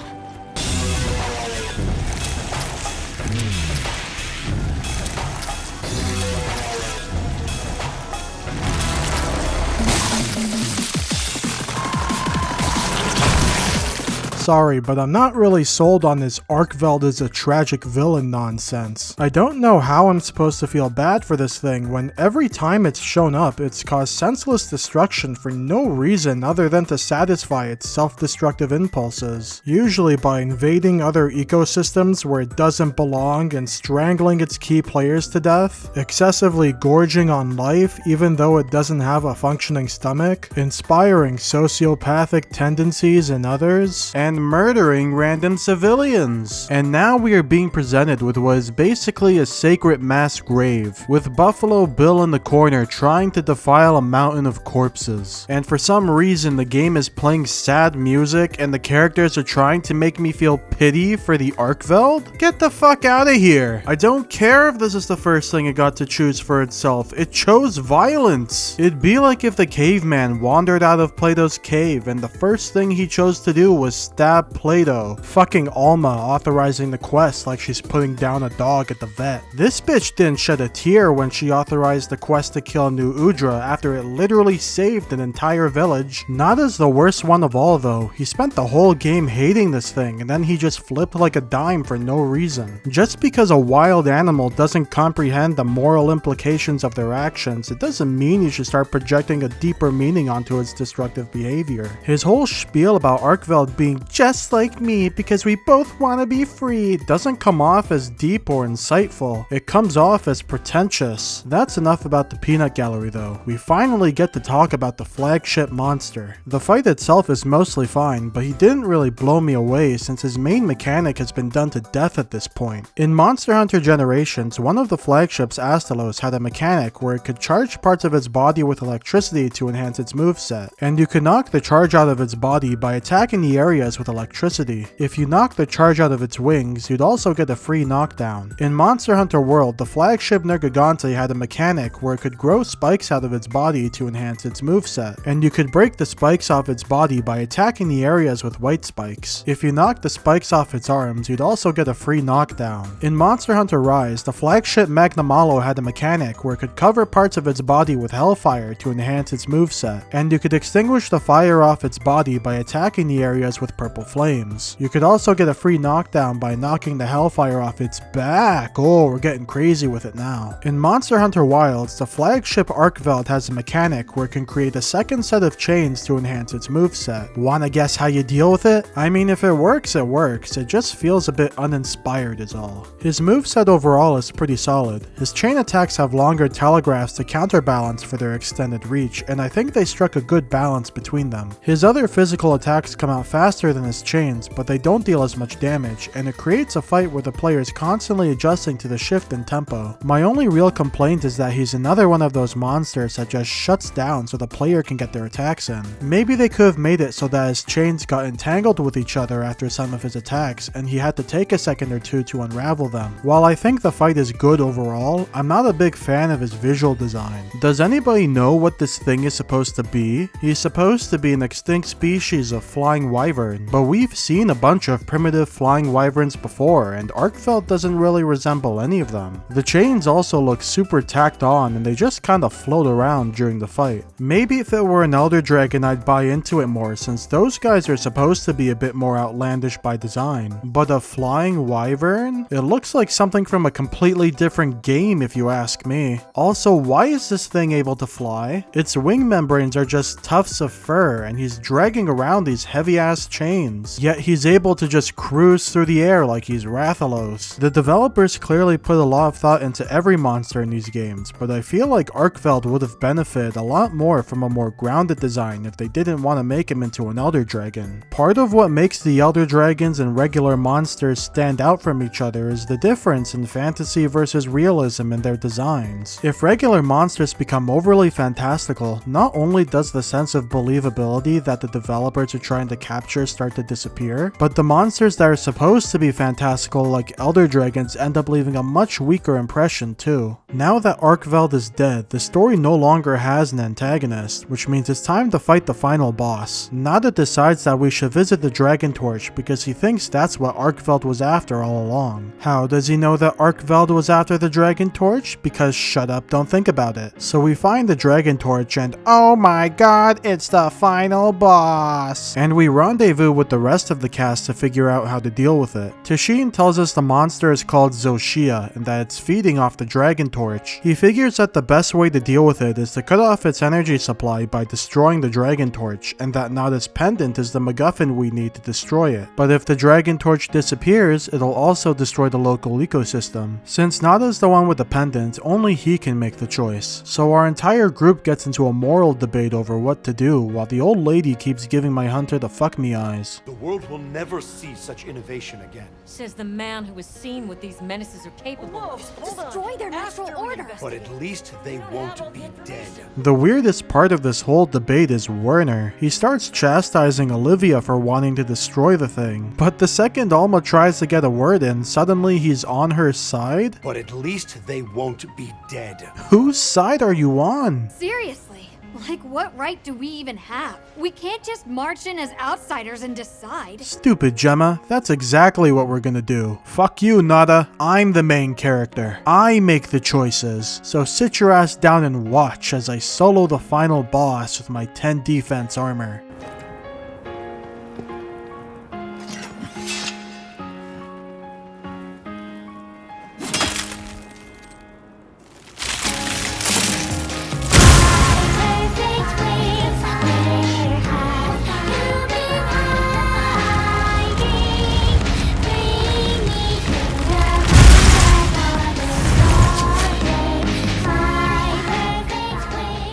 Sorry, but I'm not really sold on this Arkveld is a tragic villain nonsense. I don't know how I'm supposed to feel bad for this thing when every time it's shown up, it's caused senseless destruction for no reason other than to satisfy its self-destructive impulses, usually by invading other ecosystems where it doesn't belong and strangling its key players to death, excessively gorging on life even though it doesn't have a functioning stomach, inspiring sociopathic tendencies in others, and murdering random civilians. And now we are being presented with what is basically a sacred mass grave, with Buffalo Bill in the corner trying to defile a mountain of corpses. And for some reason the game is playing sad music and the characters are trying to make me feel pity for the Arkveld? Get the fuck out of here! I don't care if this is the first thing it got to choose for itself, it chose violence! It'd be like if the caveman wandered out of Plato's cave and the first thing he chose to do was stab Plato, fucking Alma authorizing the quest like she's putting down a dog at the vet. This bitch didn't shed a tear when she authorized the quest to kill New Udra after it literally saved an entire village. Not as the worst one of all though, he spent the whole game hating this thing and then he just flipped like a dime for no reason. Just because a wild animal doesn't comprehend the moral implications of their actions, it doesn't mean you should start projecting a deeper meaning onto its destructive behavior. His whole spiel about Arkveld being just like me because we both want to be free doesn't come off as deep or insightful. It comes off as pretentious. That's enough about the peanut gallery though. We finally get to talk about the flagship monster. The fight itself is mostly fine, but he didn't really blow me away since his main mechanic has been done to death at this point. In Monster Hunter Generations, one of the flagships, Astalos, had a mechanic where it could charge parts of its body with electricity to enhance its moveset, and you could knock the charge out of its body by attacking the areas with electricity. If you knock the charge out of its wings, you'd also get a free knockdown. In Monster Hunter World, the flagship Nergigante had a mechanic where it could grow spikes out of its body to enhance its moveset, and you could break the spikes off its body by attacking the areas with white spikes. If you knocked the spikes off its arms, you'd also get a free knockdown. In Monster Hunter Rise, the flagship Magnamalo had a mechanic where it could cover parts of its body with hellfire to enhance its moveset, and you could extinguish the fire off its body by attacking the areas with purple flames. You could also get a free knockdown by knocking the hellfire off its back. Oh, we're getting crazy with it now. In Monster Hunter Wilds, the flagship Arkveld has a mechanic where it can create a second set of chains to enhance its moveset. Wanna guess how you deal with it? I mean, if it works, it works. It just feels a bit uninspired is all. His moveset overall is pretty solid. His chain attacks have longer telegraphs to counterbalance for their extended reach, and I think they struck a good balance between them. His other physical attacks come out faster than his chains, but they don't deal as much damage, and it creates a fight where the player is constantly adjusting to the shift in tempo. My only real complaint is that he's another one of those monsters that just shuts down so the player can get their attacks in. Maybe they could have made it so that his chains got entangled with each other after some of his attacks, and he had to take a second or two to unravel them. While I think the fight is good overall, I'm not a big fan of his visual design. Does anybody know what this thing is supposed to be? He's supposed to be an extinct species of flying wyvern, but we've seen a bunch of primitive flying wyverns before, and Arkveld doesn't really resemble any of them. The chains also look super tacked on, and they just kinda float around during the fight. Maybe if it were an Elder Dragon I'd buy into it more, since those guys are supposed to be a bit more outlandish by design. But a flying wyvern? It looks like something from a completely different game if you ask me. Also, why is this thing able to fly? Its wing membranes are just tufts of fur, and he's dragging around these heavy ass chains. Yet he's able to just cruise through the air like he's Rathalos. The developers clearly put a lot of thought into every monster in these games, but I feel like Arkveld would have benefited a lot more from a more grounded design if they didn't want to make him into an Elder Dragon. Part of what makes the Elder Dragons and regular monsters stand out from each other is the difference in fantasy versus realism in their designs. If regular monsters become overly fantastical, not only does the sense of believability that the developers are trying to capture start start to disappear, but the monsters that are supposed to be fantastical like elder dragons end up leaving a much weaker impression too. Now that Arkveld is dead, the story no longer has an antagonist, which means it's time to fight the final boss. Nada decides that we should visit the Dragon Torch because he thinks that's what Arkveld was after all along. How does he know that Arkveld was after the Dragon Torch? Because shut up, don't think about it. So we find the Dragon Torch and oh my god, it's the final boss! And we rendezvous with the rest of the cast to figure out how to deal with it. Tashin tells us the monster is called Zoh Shia and that it's feeding off the Dragon Torch. He figures that the best way to deal with it is to cut off its energy supply by destroying the Dragon Torch, and that Nada's pendant is the MacGuffin we need to destroy it. But if the Dragon Torch disappears, it'll also destroy the local ecosystem. Since Nada's the one with the pendant, only he can make the choice. So our entire group gets into a moral debate over what to do, while the old lady keeps giving my hunter the fuck me eyes. The world will never see such innovation again. Says the man who has seen what these menaces are capable of. Destroy their natural order. But at least they won't be dead. The weirdest part of this whole debate is Werner. He starts chastising Olivia for wanting to destroy the thing, but the second Alma tries to get a word in, suddenly he's on her side? But at least they won't be dead. Whose side are you on? Seriously, like what right do we even have? We can't just march in as outsiders and decide. Stupid Gemma, that's exactly what we're gonna do. Fuck you, Nada. I'm the main character. I make the choices. So sit your ass down and watch as I solo the final boss with my 10 defense armor.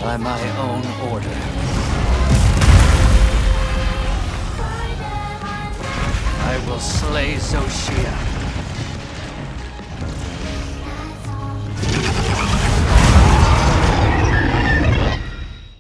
By my own order. I will slay Zoh Shia.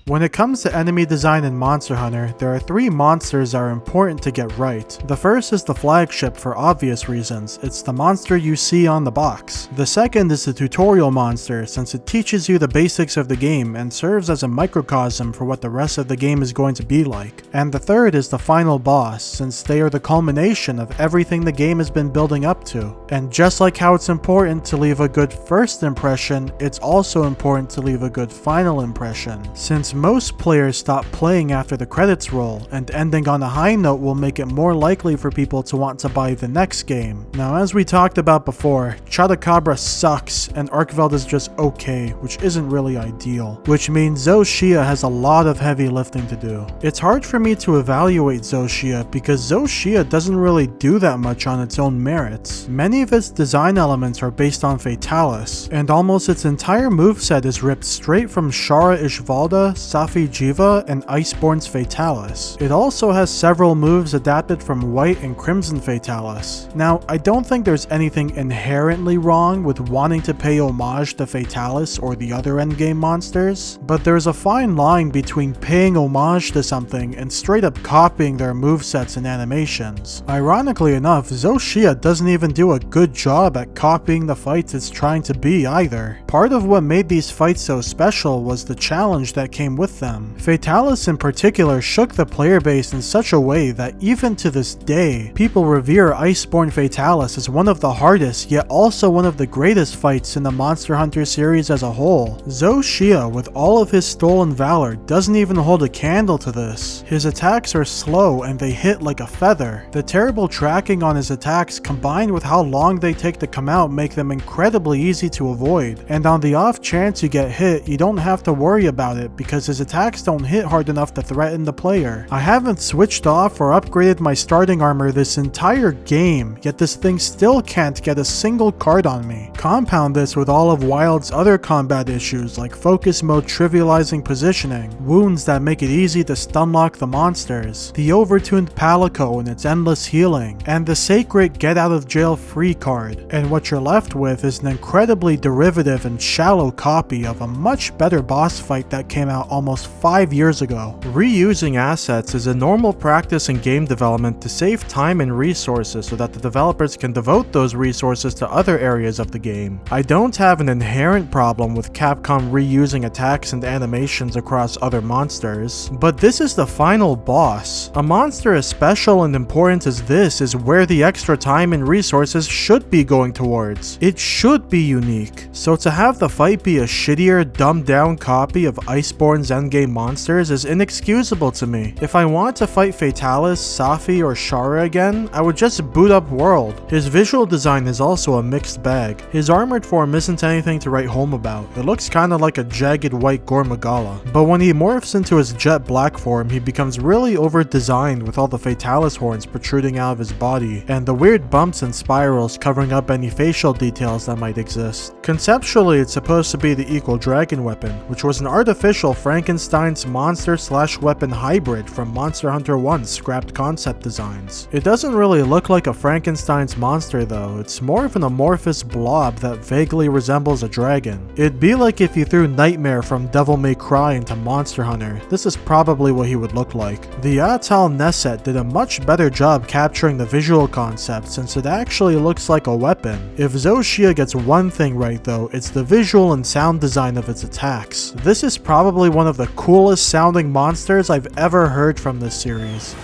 When it comes to enemy design in Monster Hunter, there are 3 monsters that are important to get right. The first is the flagship for obvious reasons. It's the monster you see on the box. The second is the tutorial monster, since it teaches you the basics of the game and serves as a microcosm for what the rest of the game is going to be like. And the third is the final boss, since they are the culmination of everything the game has been building up to. And just like how it's important to leave a good first impression, it's also important to leave a good final impression. Since most players stop playing after the credits roll, and ending on a high note will make it more likely for people to want to buy the next game. Now, as we talked about before, Chotacabra sucks and Arkveld is just okay, which isn't really ideal, which means Zoh Shia has a lot of heavy lifting to do. It's hard for me to evaluate Zoh Shia because Zoh Shia doesn't really do that much on its own merits. Many of its design elements are based on Fatalis, and almost its entire moveset is ripped straight from Shara Ishvalda, Safi Jiva, and Iceborne's Fatalis. It also has several moves adapted from White and Crimson Fatalis. Now, I don't think there's anything inherently wrong with wanting to pay homage to Fatalis or the other endgame monsters, but there's a fine line between paying homage to something and straight up copying their movesets and animations. Ironically enough, Zoh Shia doesn't even do a good job at copying the fights it's trying to be either. Part of what made these fights so special was the challenge that came with them. Fatalis in particular shook the player base in such a way that even to this day, people revere Iceborne Fatalis as one of the hardest yet also one of the greatest fights in the Monster Hunter series as a whole. Zoh Shia, with all of his stolen valor, doesn't even hold a candle to this. His attacks are slow and they hit like a feather. The terrible tracking on his attacks combined with how long they take to come out make them incredibly easy to avoid, and on the off chance you get hit, you don't have to worry about it because his attacks don't hit hard enough to threaten the player. I haven't switched off or upgraded my starting armor this entire game, yet this thing still can't get a single card on me. Compound this with all of Wild's other combat issues like focus mode trivializing positioning, wounds that make it easy to stunlock the monsters, the overtuned Palico and its endless healing, and the sacred get out of jail free card, and what you're left with is an incredibly derivative and shallow copy of a much better boss fight that came out almost 5 years ago. Reusing assets is a normal practice in game development to save time and resources so that the developers can devote those resources to other areas of the game. I don't have an inherent problem with Capcom reusing attacks and animations across other monsters, but this is the final boss. A monster as special and important as this is where the extra time and resources should be going towards. It should be unique. So to have the fight be a shittier, dumbed down copy of Iceborne's endgame monsters is inexcusable to me. If I want to fight Fatalis, Safi, or Shara again, I would just boot up World. His visual design is also a mixed bag. His armored form isn't anything to write home about. It looks kinda like a jagged white Gore Magala. But when he morphs into his jet black form, he becomes really over-designed with all the Fatalis horns protruding out of his body, and the weird bumps and spirals covering up any facial details that might exist. Conceptually, it's supposed to be the equal dragon weapon, which was an artificial Frankenstein's monster/weapon hybrid from Monster Hunter 1's scrapped concept designs. It doesn't really look like a Frankenstein's monster though, it's more of an amorphous blob that vaguely resembles a dragon. It'd be like if you threw Nightmare from Devil May Cry into Monster Hunter. This is probably what he would look like. The Atal Neset did a much better job capturing the visual concept since it actually looks like a weapon. If Zoh Shia gets one thing right though, it's the visual and sound design of its attacks. This is probably one of the coolest sounding monsters I've ever heard from this series.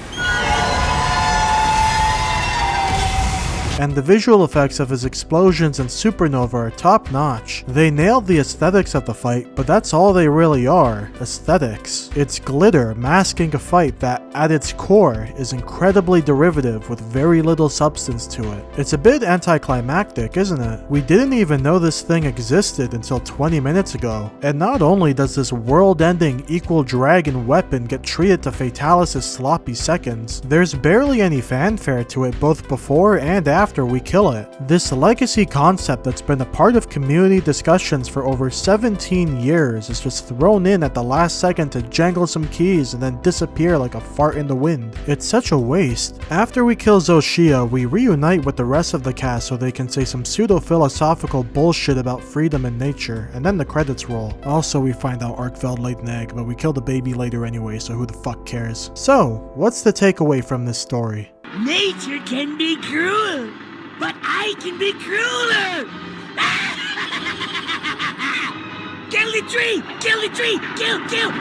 And the visual effects of his explosions and supernova are top notch. They nailed the aesthetics of the fight, but that's all they really are, aesthetics. It's glitter masking a fight that, at its core, is incredibly derivative with very little substance to it. It's a bit anticlimactic, isn't it? We didn't even know this thing existed until 20 minutes ago. And not only does this world-ending equal dragon weapon get treated to Fatalis' sloppy seconds, there's barely any fanfare to it both before and after we kill it. This legacy concept that's been a part of community discussions for over 17 years is just thrown in at the last second to jangle some keys and then disappear like a fart in the wind. It's such a waste. After we kill Zoh Shia, we reunite with the rest of the cast so they can say some pseudo-philosophical bullshit about freedom and nature, and then the credits roll. Also, we find out Arkfeld laid an egg, but we kill the baby later anyway, so who the fuck cares? So, what's the takeaway from this story? Nature can be cruel, but I can be crueler! Kill the tree! Kill the tree! Kill!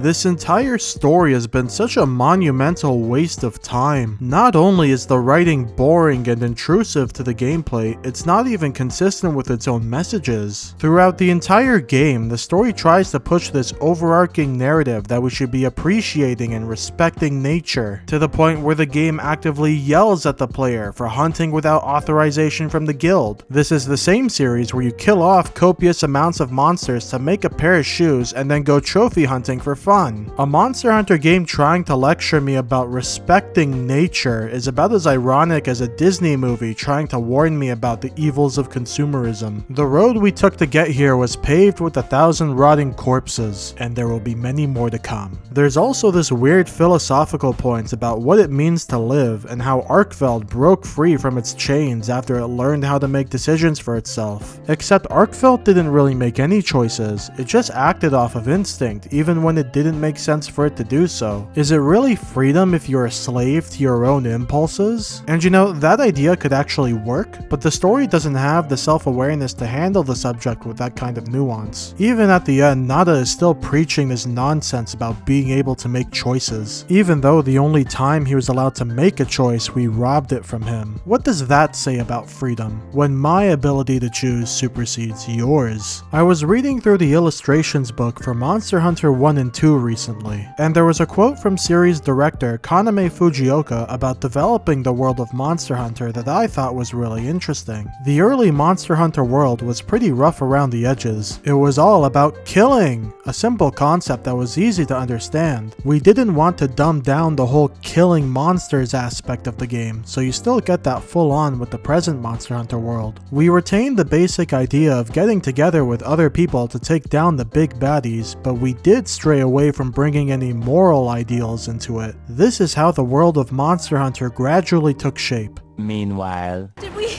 This entire story has been such a monumental waste of time. Not only is the writing boring and intrusive to the gameplay, it's not even consistent with its own messages. Throughout the entire game, the story tries to push this overarching narrative that we should be appreciating and respecting nature, to the point where the game actively yells at the player for hunting without authorization from the guild. This is the same series where you kill off copious amounts of monsters to make a pair of shoes and then go trophy hunting for fun. A Monster Hunter game trying to lecture me about respecting nature is about as ironic as a Disney movie trying to warn me about the evils of consumerism. The road we took to get here was paved with 1,000 rotting corpses, and there will be many more to come. There's also this weird philosophical point about what it means to live and how Arkfeld broke free from its chains after it learned how to make decisions for itself. Except Arkfeld didn't really make any choices, it just acted off of instinct even when it didn't make sense for it to do so. Is it really freedom if you're a slave to your own impulses? And you know, that idea could actually work, but the story doesn't have the self-awareness to handle the subject with that kind of nuance. Even at the end, Nada is still preaching this nonsense about being able to make choices, even though the only time he was allowed to make a choice, we robbed it from him. What does that say about freedom, when my ability to choose supersedes yours? I was reading through the illustrations book for Monster Hunter 1 and 2 recently, and there was a quote from series director Kaname Fujioka about developing the world of Monster Hunter that I thought was really interesting. The early Monster Hunter world was pretty rough around the edges. It was all about killing, a simple concept that was easy to understand. We didn't want to dumb down the whole killing monsters aspect of the game, so you still get that full on with the present Monster Hunter world. We retained the basic idea of getting together with other people to take down the big baddies, but we did stray away from bringing any moral ideals into it. This is how the world of Monster Hunter gradually took shape. Meanwhile... Did we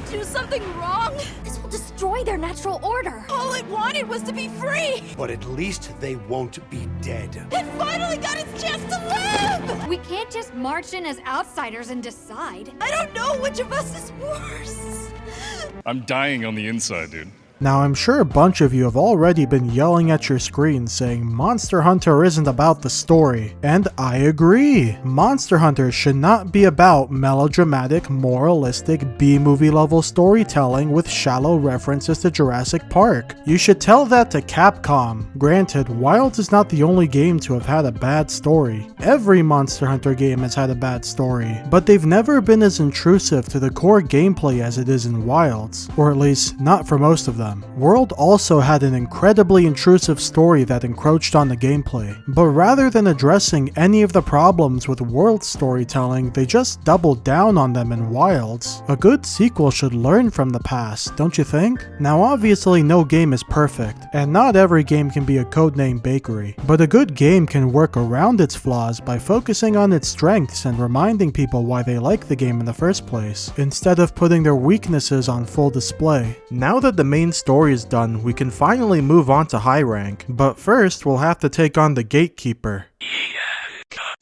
do something wrong? This will just destroy their natural order. All it wanted was to be free! But at least they won't be dead. It finally got its chance to live! We can't just march in as outsiders and decide. I don't know which of us is worse. I'm dying on the inside, dude. Now, I'm sure a bunch of you have already been yelling at your screen saying Monster Hunter isn't about the story. And I agree. Monster Hunter should not be about melodramatic, moralistic, B-movie level storytelling with shallow references to Jurassic Park. You should tell that to Capcom. Granted, Wilds is not the only game to have had a bad story. Every Monster Hunter game has had a bad story, but they've never been as intrusive to the core gameplay as it is in Wilds, or at least not for most of them. World also had an incredibly intrusive story that encroached on the gameplay, but rather than addressing any of the problems with World storytelling, they just doubled down on them in Wilds. A good sequel should learn from the past, don't you think? Now obviously no game is perfect, and not every game can be a codename bakery, but a good game can work around its flaws by focusing on its strengths and reminding people why they like the game in the first place, instead of putting their weaknesses on full display. Now that the main story is done, we can finally move on to high rank, but first we'll have to take on the gatekeeper.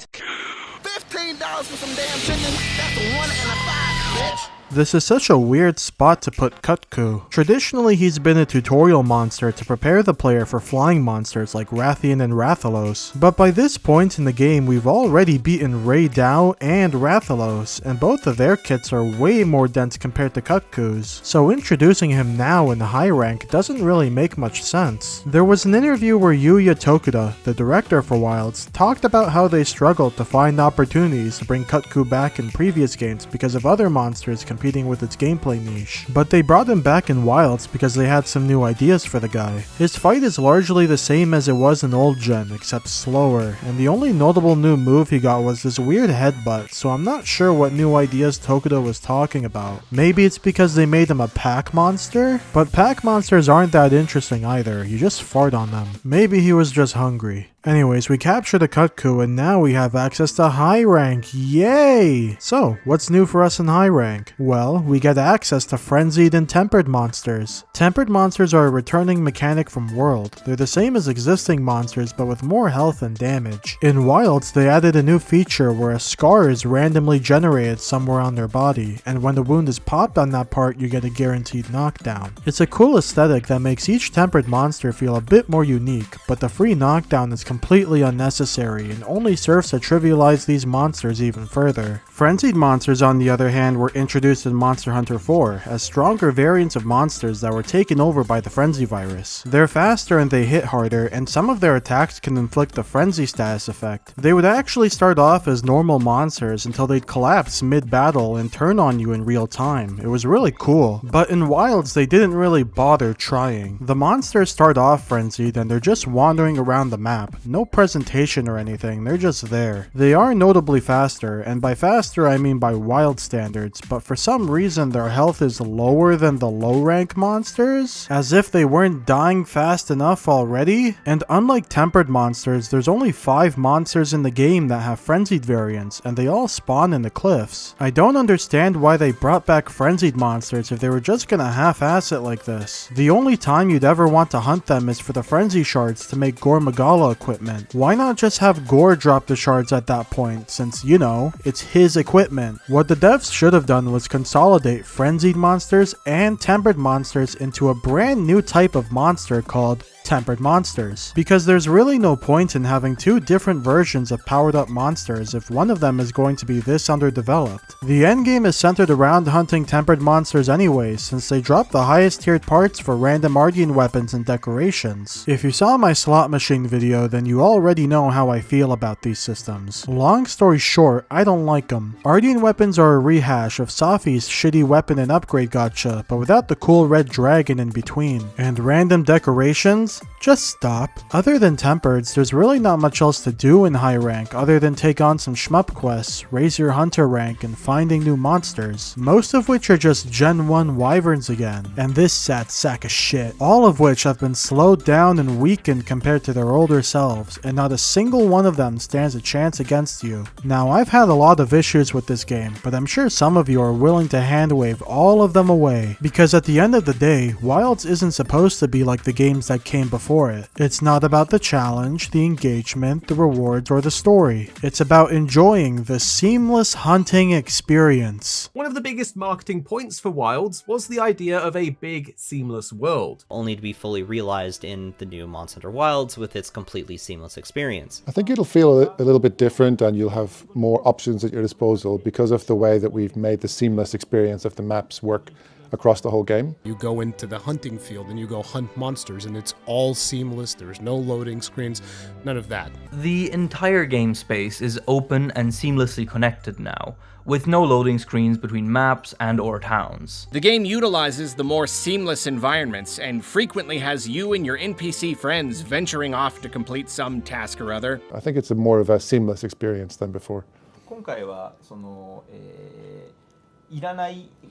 $15 for some damn chicken. That's a 1 and a 5, bitch. This is such a weird spot to put Kutku. Traditionally, he's been a tutorial monster to prepare the player for flying monsters like Rathian and Rathalos, but by this point in the game we've already beaten Rey Dau and Rathalos, and both of their kits are way more dense compared to Kutku's, so introducing him now in the high rank doesn't really make much sense. There was an interview where Yuya Tokuda, the director for Wilds, talked about how they struggled to find opportunities to bring Kutku back in previous games because of other monsters competing with its gameplay niche, but they brought him back in Wilds because they had some new ideas for the guy. His fight is largely the same as it was in old gen, except slower, and the only notable new move he got was this weird headbutt, so I'm not sure what new ideas Tokuda was talking about. Maybe it's because they made him a pack monster? But pack monsters aren't that interesting either, you just fart on them. Maybe he was just hungry. Anyways, we captured a Kutku and now we have access to high rank, yay! So, what's new for us in high rank? Well, we get access to frenzied and tempered monsters. Tempered monsters are a returning mechanic from World. They're the same as existing monsters but with more health and damage. In Wilds, they added a new feature where a scar is randomly generated somewhere on their body, and when the wound is popped on that part, you get a guaranteed knockdown. It's a cool aesthetic that makes each tempered monster feel a bit more unique, but the free knockdown is completely unnecessary and only serves to trivialize these monsters even further. Frenzied monsters, on the other hand, were introduced in Monster Hunter 4 as stronger variants of monsters that were taken over by the Frenzy virus. They're faster and they hit harder, and some of their attacks can inflict the Frenzy status effect. They would actually start off as normal monsters until they'd collapse mid-battle and turn on you in real time. It was really cool, but in Wilds they didn't really bother trying. The monsters start off frenzied and they're just wandering around the map. No presentation or anything, they're just there. They are notably faster, and by faster I mean by Wild standards, but for some reason their health is lower than the low rank monsters, as if they weren't dying fast enough already. And unlike tempered monsters, there's only 5 monsters in the game that have frenzied variants, and they all spawn in the cliffs. I don't understand why they brought back frenzied monsters if they were just gonna half-ass it like this. The only time you'd ever want to hunt them is for the frenzy shards to make Gore Magala equipment. Why not just have Gore drop the shards at that point, since, you know, it's his equipment? What the devs should have done was consolidate frenzied monsters and tempered monsters into a brand new type of monster called tempered monsters, because there's really no point in having 2 different versions of powered up monsters if one of them is going to be this underdeveloped. The endgame is centered around hunting tempered monsters anyways, since they drop the highest tiered parts for random Ardian weapons and decorations. If you saw my slot machine video, then you already know how I feel about these systems. Long story short, I don't like them. Ardian weapons are a rehash of Safi's shitty weapon and upgrade gacha, but without the cool red dragon in between. And random decorations? friends? Just stop. Other than Tempereds, there's really not much else to do in high rank other than take on some shmup quests, raise your hunter rank, and finding new monsters, most of which are just Gen 1 wyverns again, and this sad sack of shit, all of which have been slowed down and weakened compared to their older selves, and not a single one of them stands a chance against you. Now, I've had a lot of issues with this game, but I'm sure some of you are willing to handwave all of them away, because at the end of the day, Wilds isn't supposed to be like the games that came before it. It's not about the challenge, the engagement, the rewards, or the story. It's about enjoying the seamless hunting experience. One of the biggest marketing points for Wilds was the idea of a big, seamless world. Only to be fully realized in the new Monster Hunter Wilds with its completely seamless experience. I think it'll feel a little bit different, and you'll have more options at your disposal because of the way that we've made the seamless experience of the maps work across the whole game. You go into the hunting field and you go hunt monsters, and it's all seamless. There's no loading screens, none of that. The entire game space is open and seamlessly connected now, with no loading screens between maps and or towns. The game utilizes the more seamless environments and frequently has you and your NPC friends venturing off to complete some task or other. I think it's more of a seamless experience than before.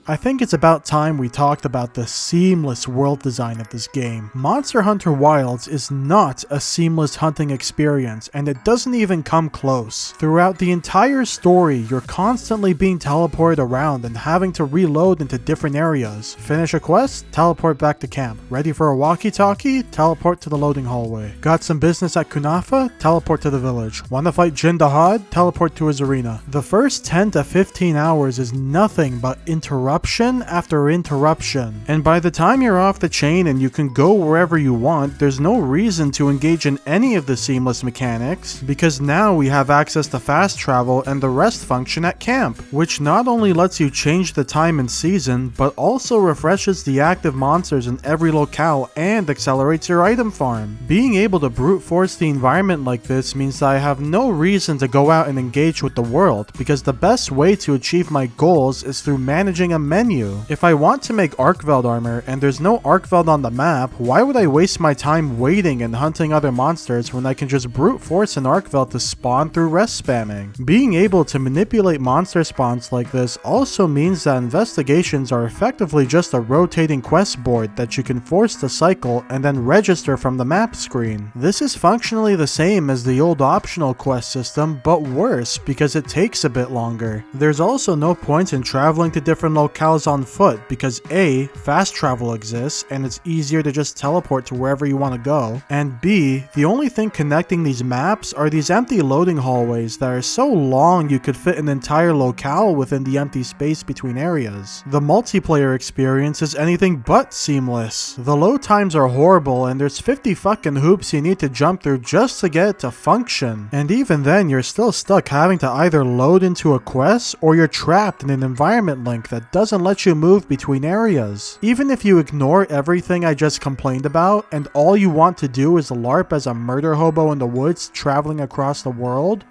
I think it's about time we talked about the seamless world design of this game. Monster Hunter Wilds is not a seamless hunting experience, and it doesn't even come close. Throughout the entire story, you're constantly being teleported around and having to reload into different areas. Finish a quest? Teleport back to camp. Ready for a walkie-talkie? Teleport to the loading hallway. Got some business at Kunafa? Teleport to the village. Want to fight Jin Dahaad? Teleport to his arena. The first 10 to 15 hours is nothing but interruption after interruption, and by the time you're off the chain and you can go wherever you want, there's no reason to engage in any of the seamless mechanics, because now we have access to fast travel and the rest function at camp, which not only lets you change the time and season, but also refreshes the active monsters in every locale and accelerates your item farm. Being able to brute force the environment like this means that I have no reason to go out and engage with the world, because the best way to achieve my goals is through managing a menu. If I want to make Arkveld armor and there's no Arkveld on the map, why would I waste my time waiting and hunting other monsters when I can just brute force an Arkveld to spawn through rest spamming? Being able to manipulate monster spawns like this also means that investigations are effectively just a rotating quest board that you can force to cycle and then register from the map screen. This is functionally the same as the old optional quest system, but worse because it takes a bit longer. There's also no point in traveling to different locales on foot because A, fast travel exists and it's easier to just teleport to wherever you want to go, and B, the only thing connecting these maps are these empty loading hallways that are so long you could fit an entire locale within the empty space between areas. The multiplayer experience is anything but seamless. The load times are horrible and there's 50 fucking hoops you need to jump through just to get it to function, and even then you're still stuck having to either load into a quest or you're trapped in an environment link that doesn't let you move between areas. Even if you ignore everything I just complained about and all you want to do is LARP as a murder hobo in the woods traveling across the world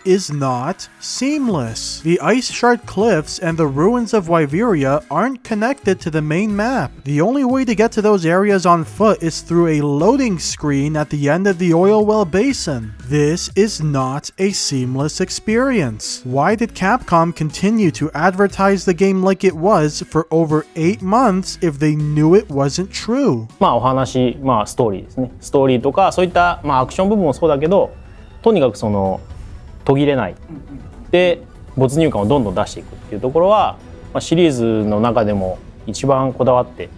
is not seamless. The Ice Shard Cliffs and the ruins of Wyveria aren't connected to the main map. The only way to get to those areas on foot is through a loading screen at the end of the oil well basin. This is not a seamless experience. Why did Capcom continue to advertise the game like it was for over 8 months if they knew it wasn't true? お話、ストーリーですね。ストーリーとかそういったアクション部分もそうだけど、とにかくその途切れないで没入感をどんどん出していくっていうところは、シリーズの中でも一番こだわって。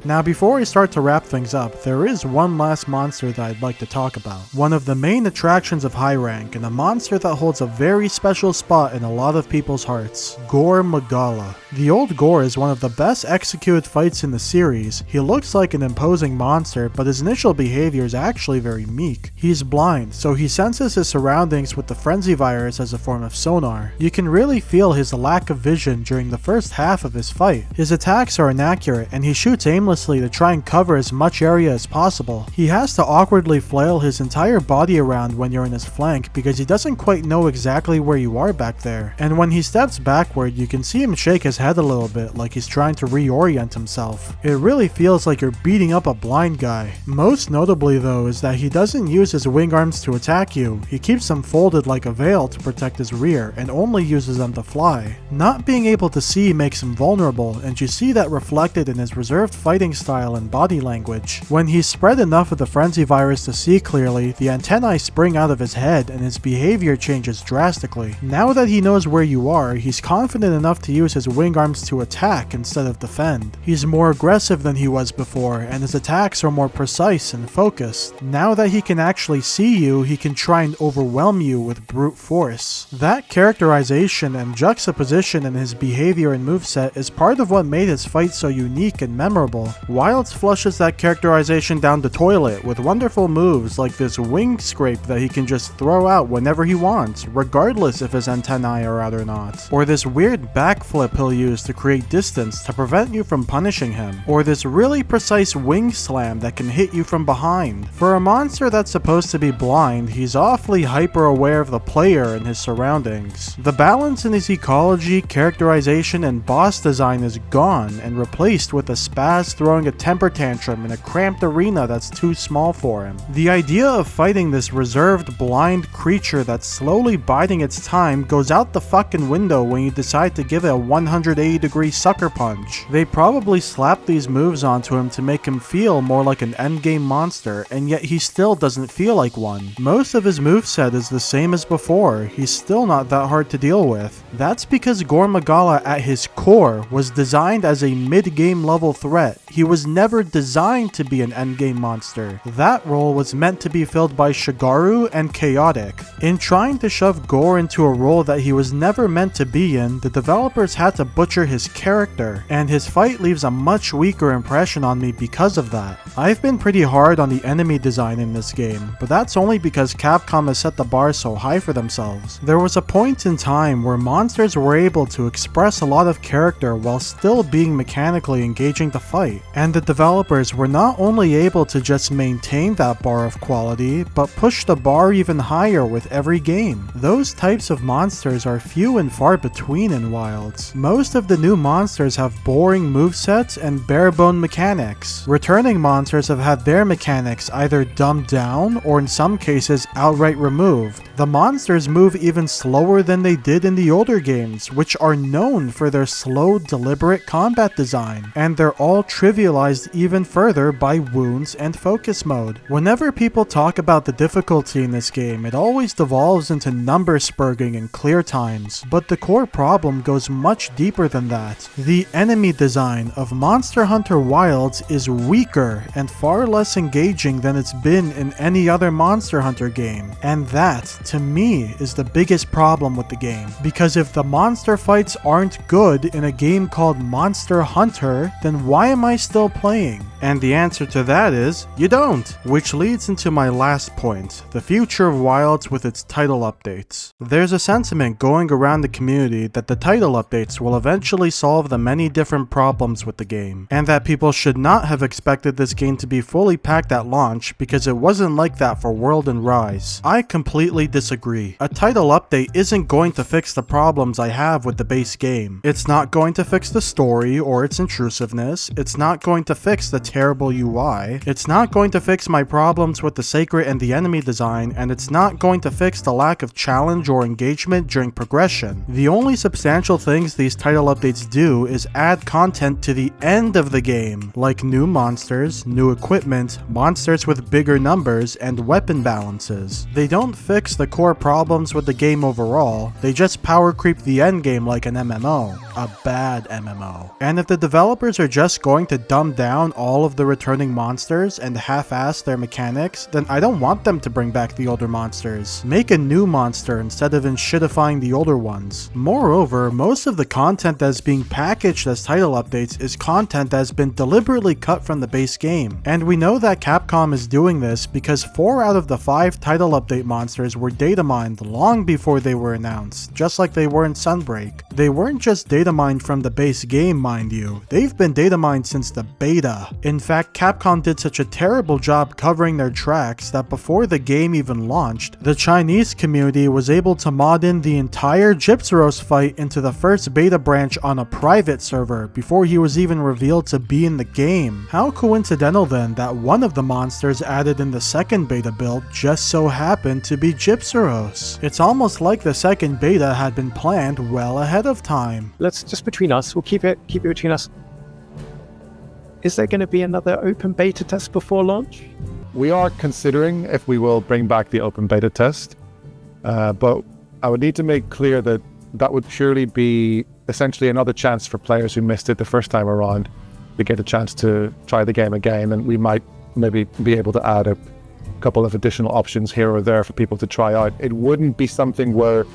Now before we start to wrap things up, there is one last monster that I'd like to talk about. One of the main attractions of high rank, and a monster that holds a very special spot in a lot of people's hearts, Gore Magala. The old Gore is one of the best executed fights in the series. He looks like an imposing monster, but his initial behavior is actually very meek. He's blind, so he senses his surroundings with the frenzy virus as a form of sonar. You can really feel his lack of vision during the first half of his fight. His attacks are inaccurate, and he shoots aimlessly seamlessly to try and cover as much area as possible. He has to awkwardly flail his entire body around when you're in his flank because he doesn't quite know exactly where you are back there. And when he steps backward, you can see him shake his head a little bit like he's trying to reorient himself. It really feels like you're beating up a blind guy. Most notably though is that he doesn't use his wing arms to attack you. He keeps them folded like a veil to protect his rear and only uses them to fly. Not being able to see makes him vulnerable, and you see that reflected in his reserved fighting style and body language. When he's spread enough of the frenzy virus to see clearly, the antennae spring out of his head and his behavior changes drastically. Now that he knows where you are, he's confident enough to use his wing arms to attack instead of defend. He's more aggressive than he was before, and his attacks are more precise and focused. Now that he can actually see you, he can try and overwhelm you with brute force. That characterization and juxtaposition in his behavior and moveset is part of what made his fight so unique and memorable. Wilds flushes that characterization down the toilet with wonderful moves like this wing scrape that he can just throw out whenever he wants, regardless if his antennae are out or not. Or this weird backflip he'll use to create distance to prevent you from punishing him. Or this really precise wing slam that can hit you from behind. For a monster that's supposed to be blind, he's awfully hyper aware of the player and his surroundings. The balance in his ecology, characterization, and boss design is gone and replaced with a spaz throwing a temper tantrum in a cramped arena that's too small for him. The idea of fighting this reserved blind creature that's slowly biding its time goes out the fucking window when you decide to give it a 180-degree sucker punch. They probably slapped these moves onto him to make him feel more like an endgame monster, and yet he still doesn't feel like one. Most of his moveset is the same as before. He's still not that hard to deal with. That's because Gore Magala at his core was designed as a mid-game level threat. He was never designed to be an endgame monster. That role was meant to be filled by Shigaru and Chaotic. In trying to shove Gore into a role that he was never meant to be in, the developers had to butcher his character, and his fight leaves a much weaker impression on me because of that. I've been pretty hard on the enemy design in this game, but that's only because Capcom has set the bar so high for themselves. There was a point in time where monsters were able to express a lot of character while still being mechanically engaging to fight, and the developers were not only able to just maintain that bar of quality, but push the bar even higher with every game. Those types of monsters are few and far between in Wilds. Most of the new monsters have boring movesets and bare-bone mechanics. Returning monsters have had their mechanics either dumbed down or in some cases outright removed. The monsters move even slower than they did in the older games, which are known for their slow, deliberate combat design, and they're all trivialized even further by wounds and focus mode. Whenever people talk about the difficulty in this game, it always devolves into number spurging and clear times, but the core problem goes much deeper than that. The enemy design of Monster Hunter Wilds is weaker and far less engaging than it's been in any other Monster Hunter game, and that, to me, is the biggest problem with the game. Because if the monster fights aren't good in a game called Monster Hunter, then why am I still playing? And the answer to that is, you don't! Which leads into my last point, the future of Wilds with its title updates. There's a sentiment going around the community that the title updates will eventually solve the many different problems with the game, and that people should not have expected this game to be fully packed at launch because it wasn't like that for World and Rise. I completely disagree. A title update isn't going to fix the problems I have with the base game. It's not going to fix the story or its intrusiveness, it's not going to fix the terrible UI, it's not going to fix my problems with the sacred and the enemy design, and it's not going to fix the lack of challenge or engagement during progression. The only substantial things these title updates do is add content to the end of the game, like new monsters, new equipment, monsters with bigger numbers, and weapon balances. They don't fix the core problems with the game overall, they just power creep the endgame like an MMO. A bad MMO. And if the developers are just going to dumb down all of the returning monsters and half-ass their mechanics, then I don't want them to bring back the older monsters. Make a new monster instead of shitifying the older ones. Moreover, most of the content that's being packaged as title updates is content that's been deliberately cut from the base game. And we know that Capcom is doing this because 4 out of the 5 title update monsters were data mined long before they were announced, just like they were in Sunbreak. They weren't just data mined from the base game, mind you. They've been data mined since was the beta. In fact, Capcom did such a terrible job covering their tracks that before the game even launched, the Chinese community was able to mod in the entire Gypsyros fight into the first beta branch on a private server before he was even revealed to be in the game. How coincidental then that one of the monsters added in the second beta build just so happened to be Gypsyros. It's almost like the second beta had been planned well ahead of time. Let's just between us, we'll keep it between us. Is there going to be another open beta test before launch? We are considering if we will bring back the open beta test, but I would need to make clear that that would surely be essentially another chance for players who missed it the first time around to get a chance to try the game again, and we might maybe be able to add a couple of additional options here or there for people to try out. It wouldn't be something where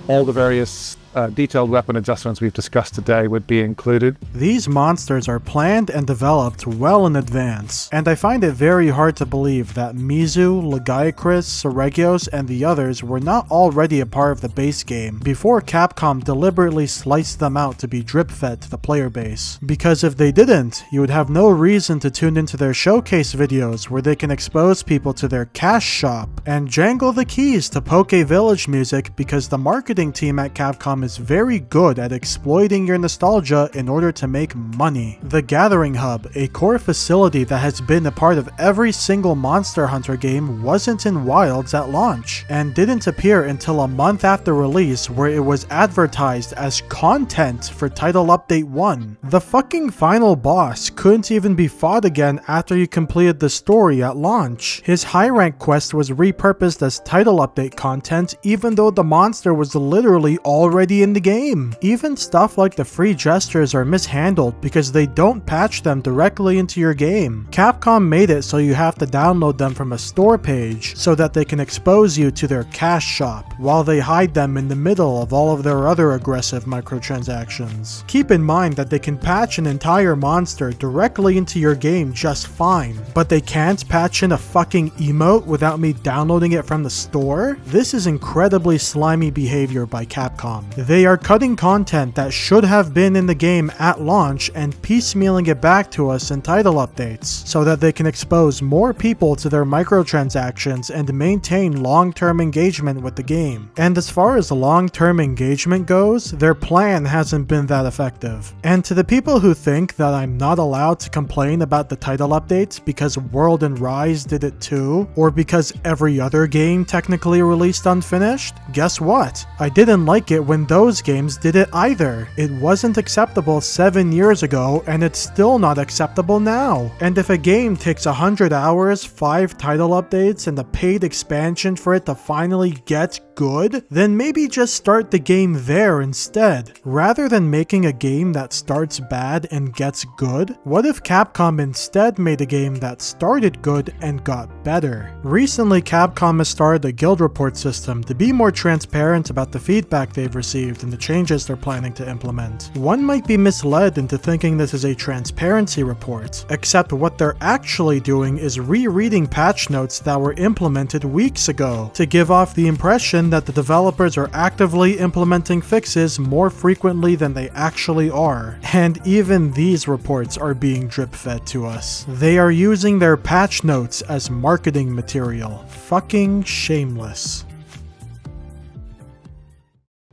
all the various detailed weapon adjustments we've discussed today would be included. These monsters are planned and developed well in advance, and I find it very hard to believe that Mizu, Lagiacrus, Seregios, and the others were not already a part of the base game before Capcom deliberately sliced them out to be drip-fed to the player base. Because if they didn't, you would have no reason to tune into their showcase videos where they can expose people to their cash shop and jangle the keys to Poke Village music, because the marketing team at Capcom is very good at exploiting your nostalgia in order to make money. The Gathering Hub, a core facility that has been a part of every single Monster Hunter game, wasn't in Wilds at launch, and didn't appear until a month after release, where it was advertised as content for Title Update 1. The fucking final boss couldn't even be fought again after you completed the story at launch. His high rank quest was repurposed as Title Update content, even though the monster was literally already in the game. Even stuff like the free gestures are mishandled because they don't patch them directly into your game. Capcom made it so you have to download them from a store page so that they can expose you to their cash shop, while they hide them in the middle of all of their other aggressive microtransactions. Keep in mind that they can patch an entire monster directly into your game just fine, but they can't patch in a fucking emote without me downloading it from the store? This is incredibly slimy behavior by Capcom. They are cutting content that should have been in the game at launch and piecemealing it back to us in title updates, so that they can expose more people to their microtransactions and maintain long-term engagement with the game. And as far as long-term engagement goes, their plan hasn't been that effective. And to the people who think that I'm not allowed to complain about the title updates because World and Rise did it too, or because every other game technically released unfinished, guess what? I didn't like it when those games did it either. It wasn't acceptable 7 years ago, and it's still not acceptable now. And if a game takes 100 hours, 5 title updates, and a paid expansion for it to finally get good, then maybe just start the game there instead. Rather than making a game that starts bad and gets good, what if Capcom instead made a game that started good and got better? Recently, Capcom has started a guild report system to be more transparent about the feedback they've received and the changes they're planning to implement. One might be misled into thinking this is a transparency report, except what they're actually doing is rereading patch notes that were implemented weeks ago to give off the impression that the developers are actively implementing fixes more frequently than they actually are. And even these reports are being drip-fed to us. They are using their patch notes as marketing material. Fucking shameless.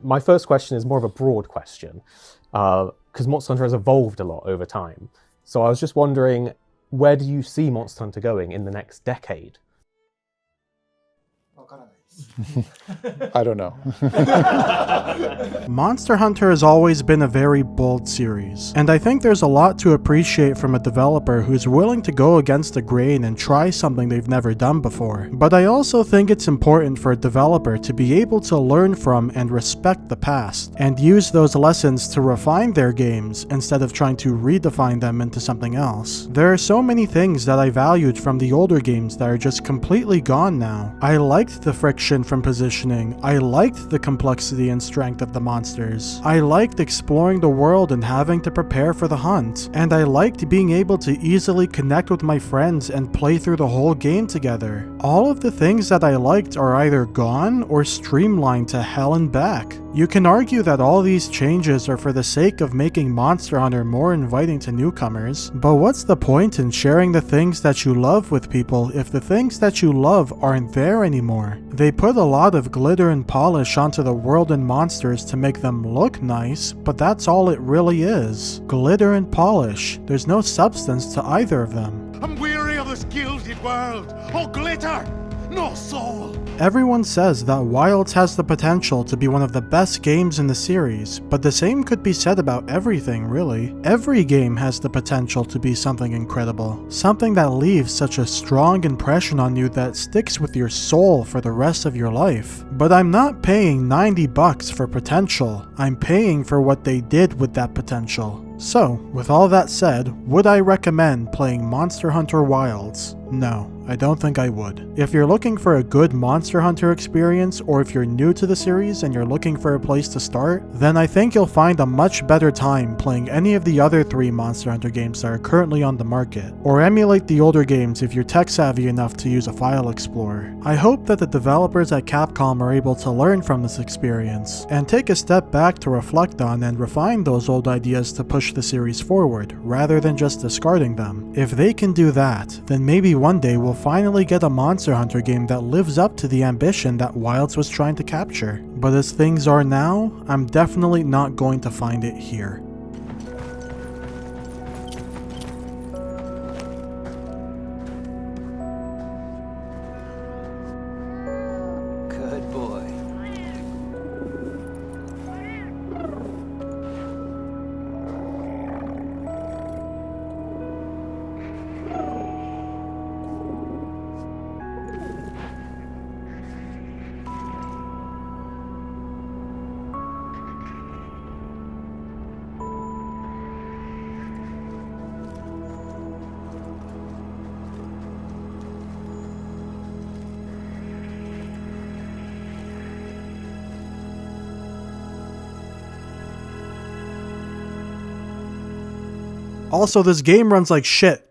My first question is more of a broad question, because Monster Hunter has evolved a lot over time. So I was just wondering, where do you see Monster Hunter going in the next decade? I don't know. Monster Hunter has always been a very bold series, and I think there's a lot to appreciate from a developer who's willing to go against the grain and try something they've never done before. But I also think it's important for a developer to be able to learn from and respect the past, and use those lessons to refine their games instead of trying to redefine them into something else. There are so many things that I valued from the older games that are just completely gone now. I liked the friction from positioning, I liked the complexity and strength of the monsters, I liked exploring the world and having to prepare for the hunt, and I liked being able to easily connect with my friends and play through the whole game together. All of the things that I liked are either gone or streamlined to hell and back. You can argue that all these changes are for the sake of making Monster Hunter more inviting to newcomers, but what's the point in sharing the things that you love with people if the things that you love aren't there anymore? They put a lot of glitter and polish onto the world and monsters to make them look nice, but that's all it really is. Glitter and polish. There's no substance to either of them. I'm weary of this gilded world. Oh, glitter, no soul. Everyone says that Wilds has the potential to be one of the best games in the series, but the same could be said about everything, really. Every game has the potential to be something incredible, something that leaves such a strong impression on you that sticks with your soul for the rest of your life. But I'm not paying $90 for potential, I'm paying for what they did with that potential. So, with all that said, would I recommend playing Monster Hunter Wilds? No, I don't think I would. If you're looking for a good Monster Hunter experience, or if you're new to the series and you're looking for a place to start, then I think you'll find a much better time playing any of the other 3 Monster Hunter games that are currently on the market, or emulate the older games if you're tech savvy enough to use a file explorer. I hope that the developers at Capcom are able to learn from this experience, and take a step back to reflect on and refine those old ideas to push the series forward, rather than just discarding them. If they can do that, then maybe one day we'll finally get a Monster Hunter game that lives up to the ambition that Wilds was trying to capture. But as things are now, I'm definitely not going to find it here. Good boy. Also, this game runs like shit.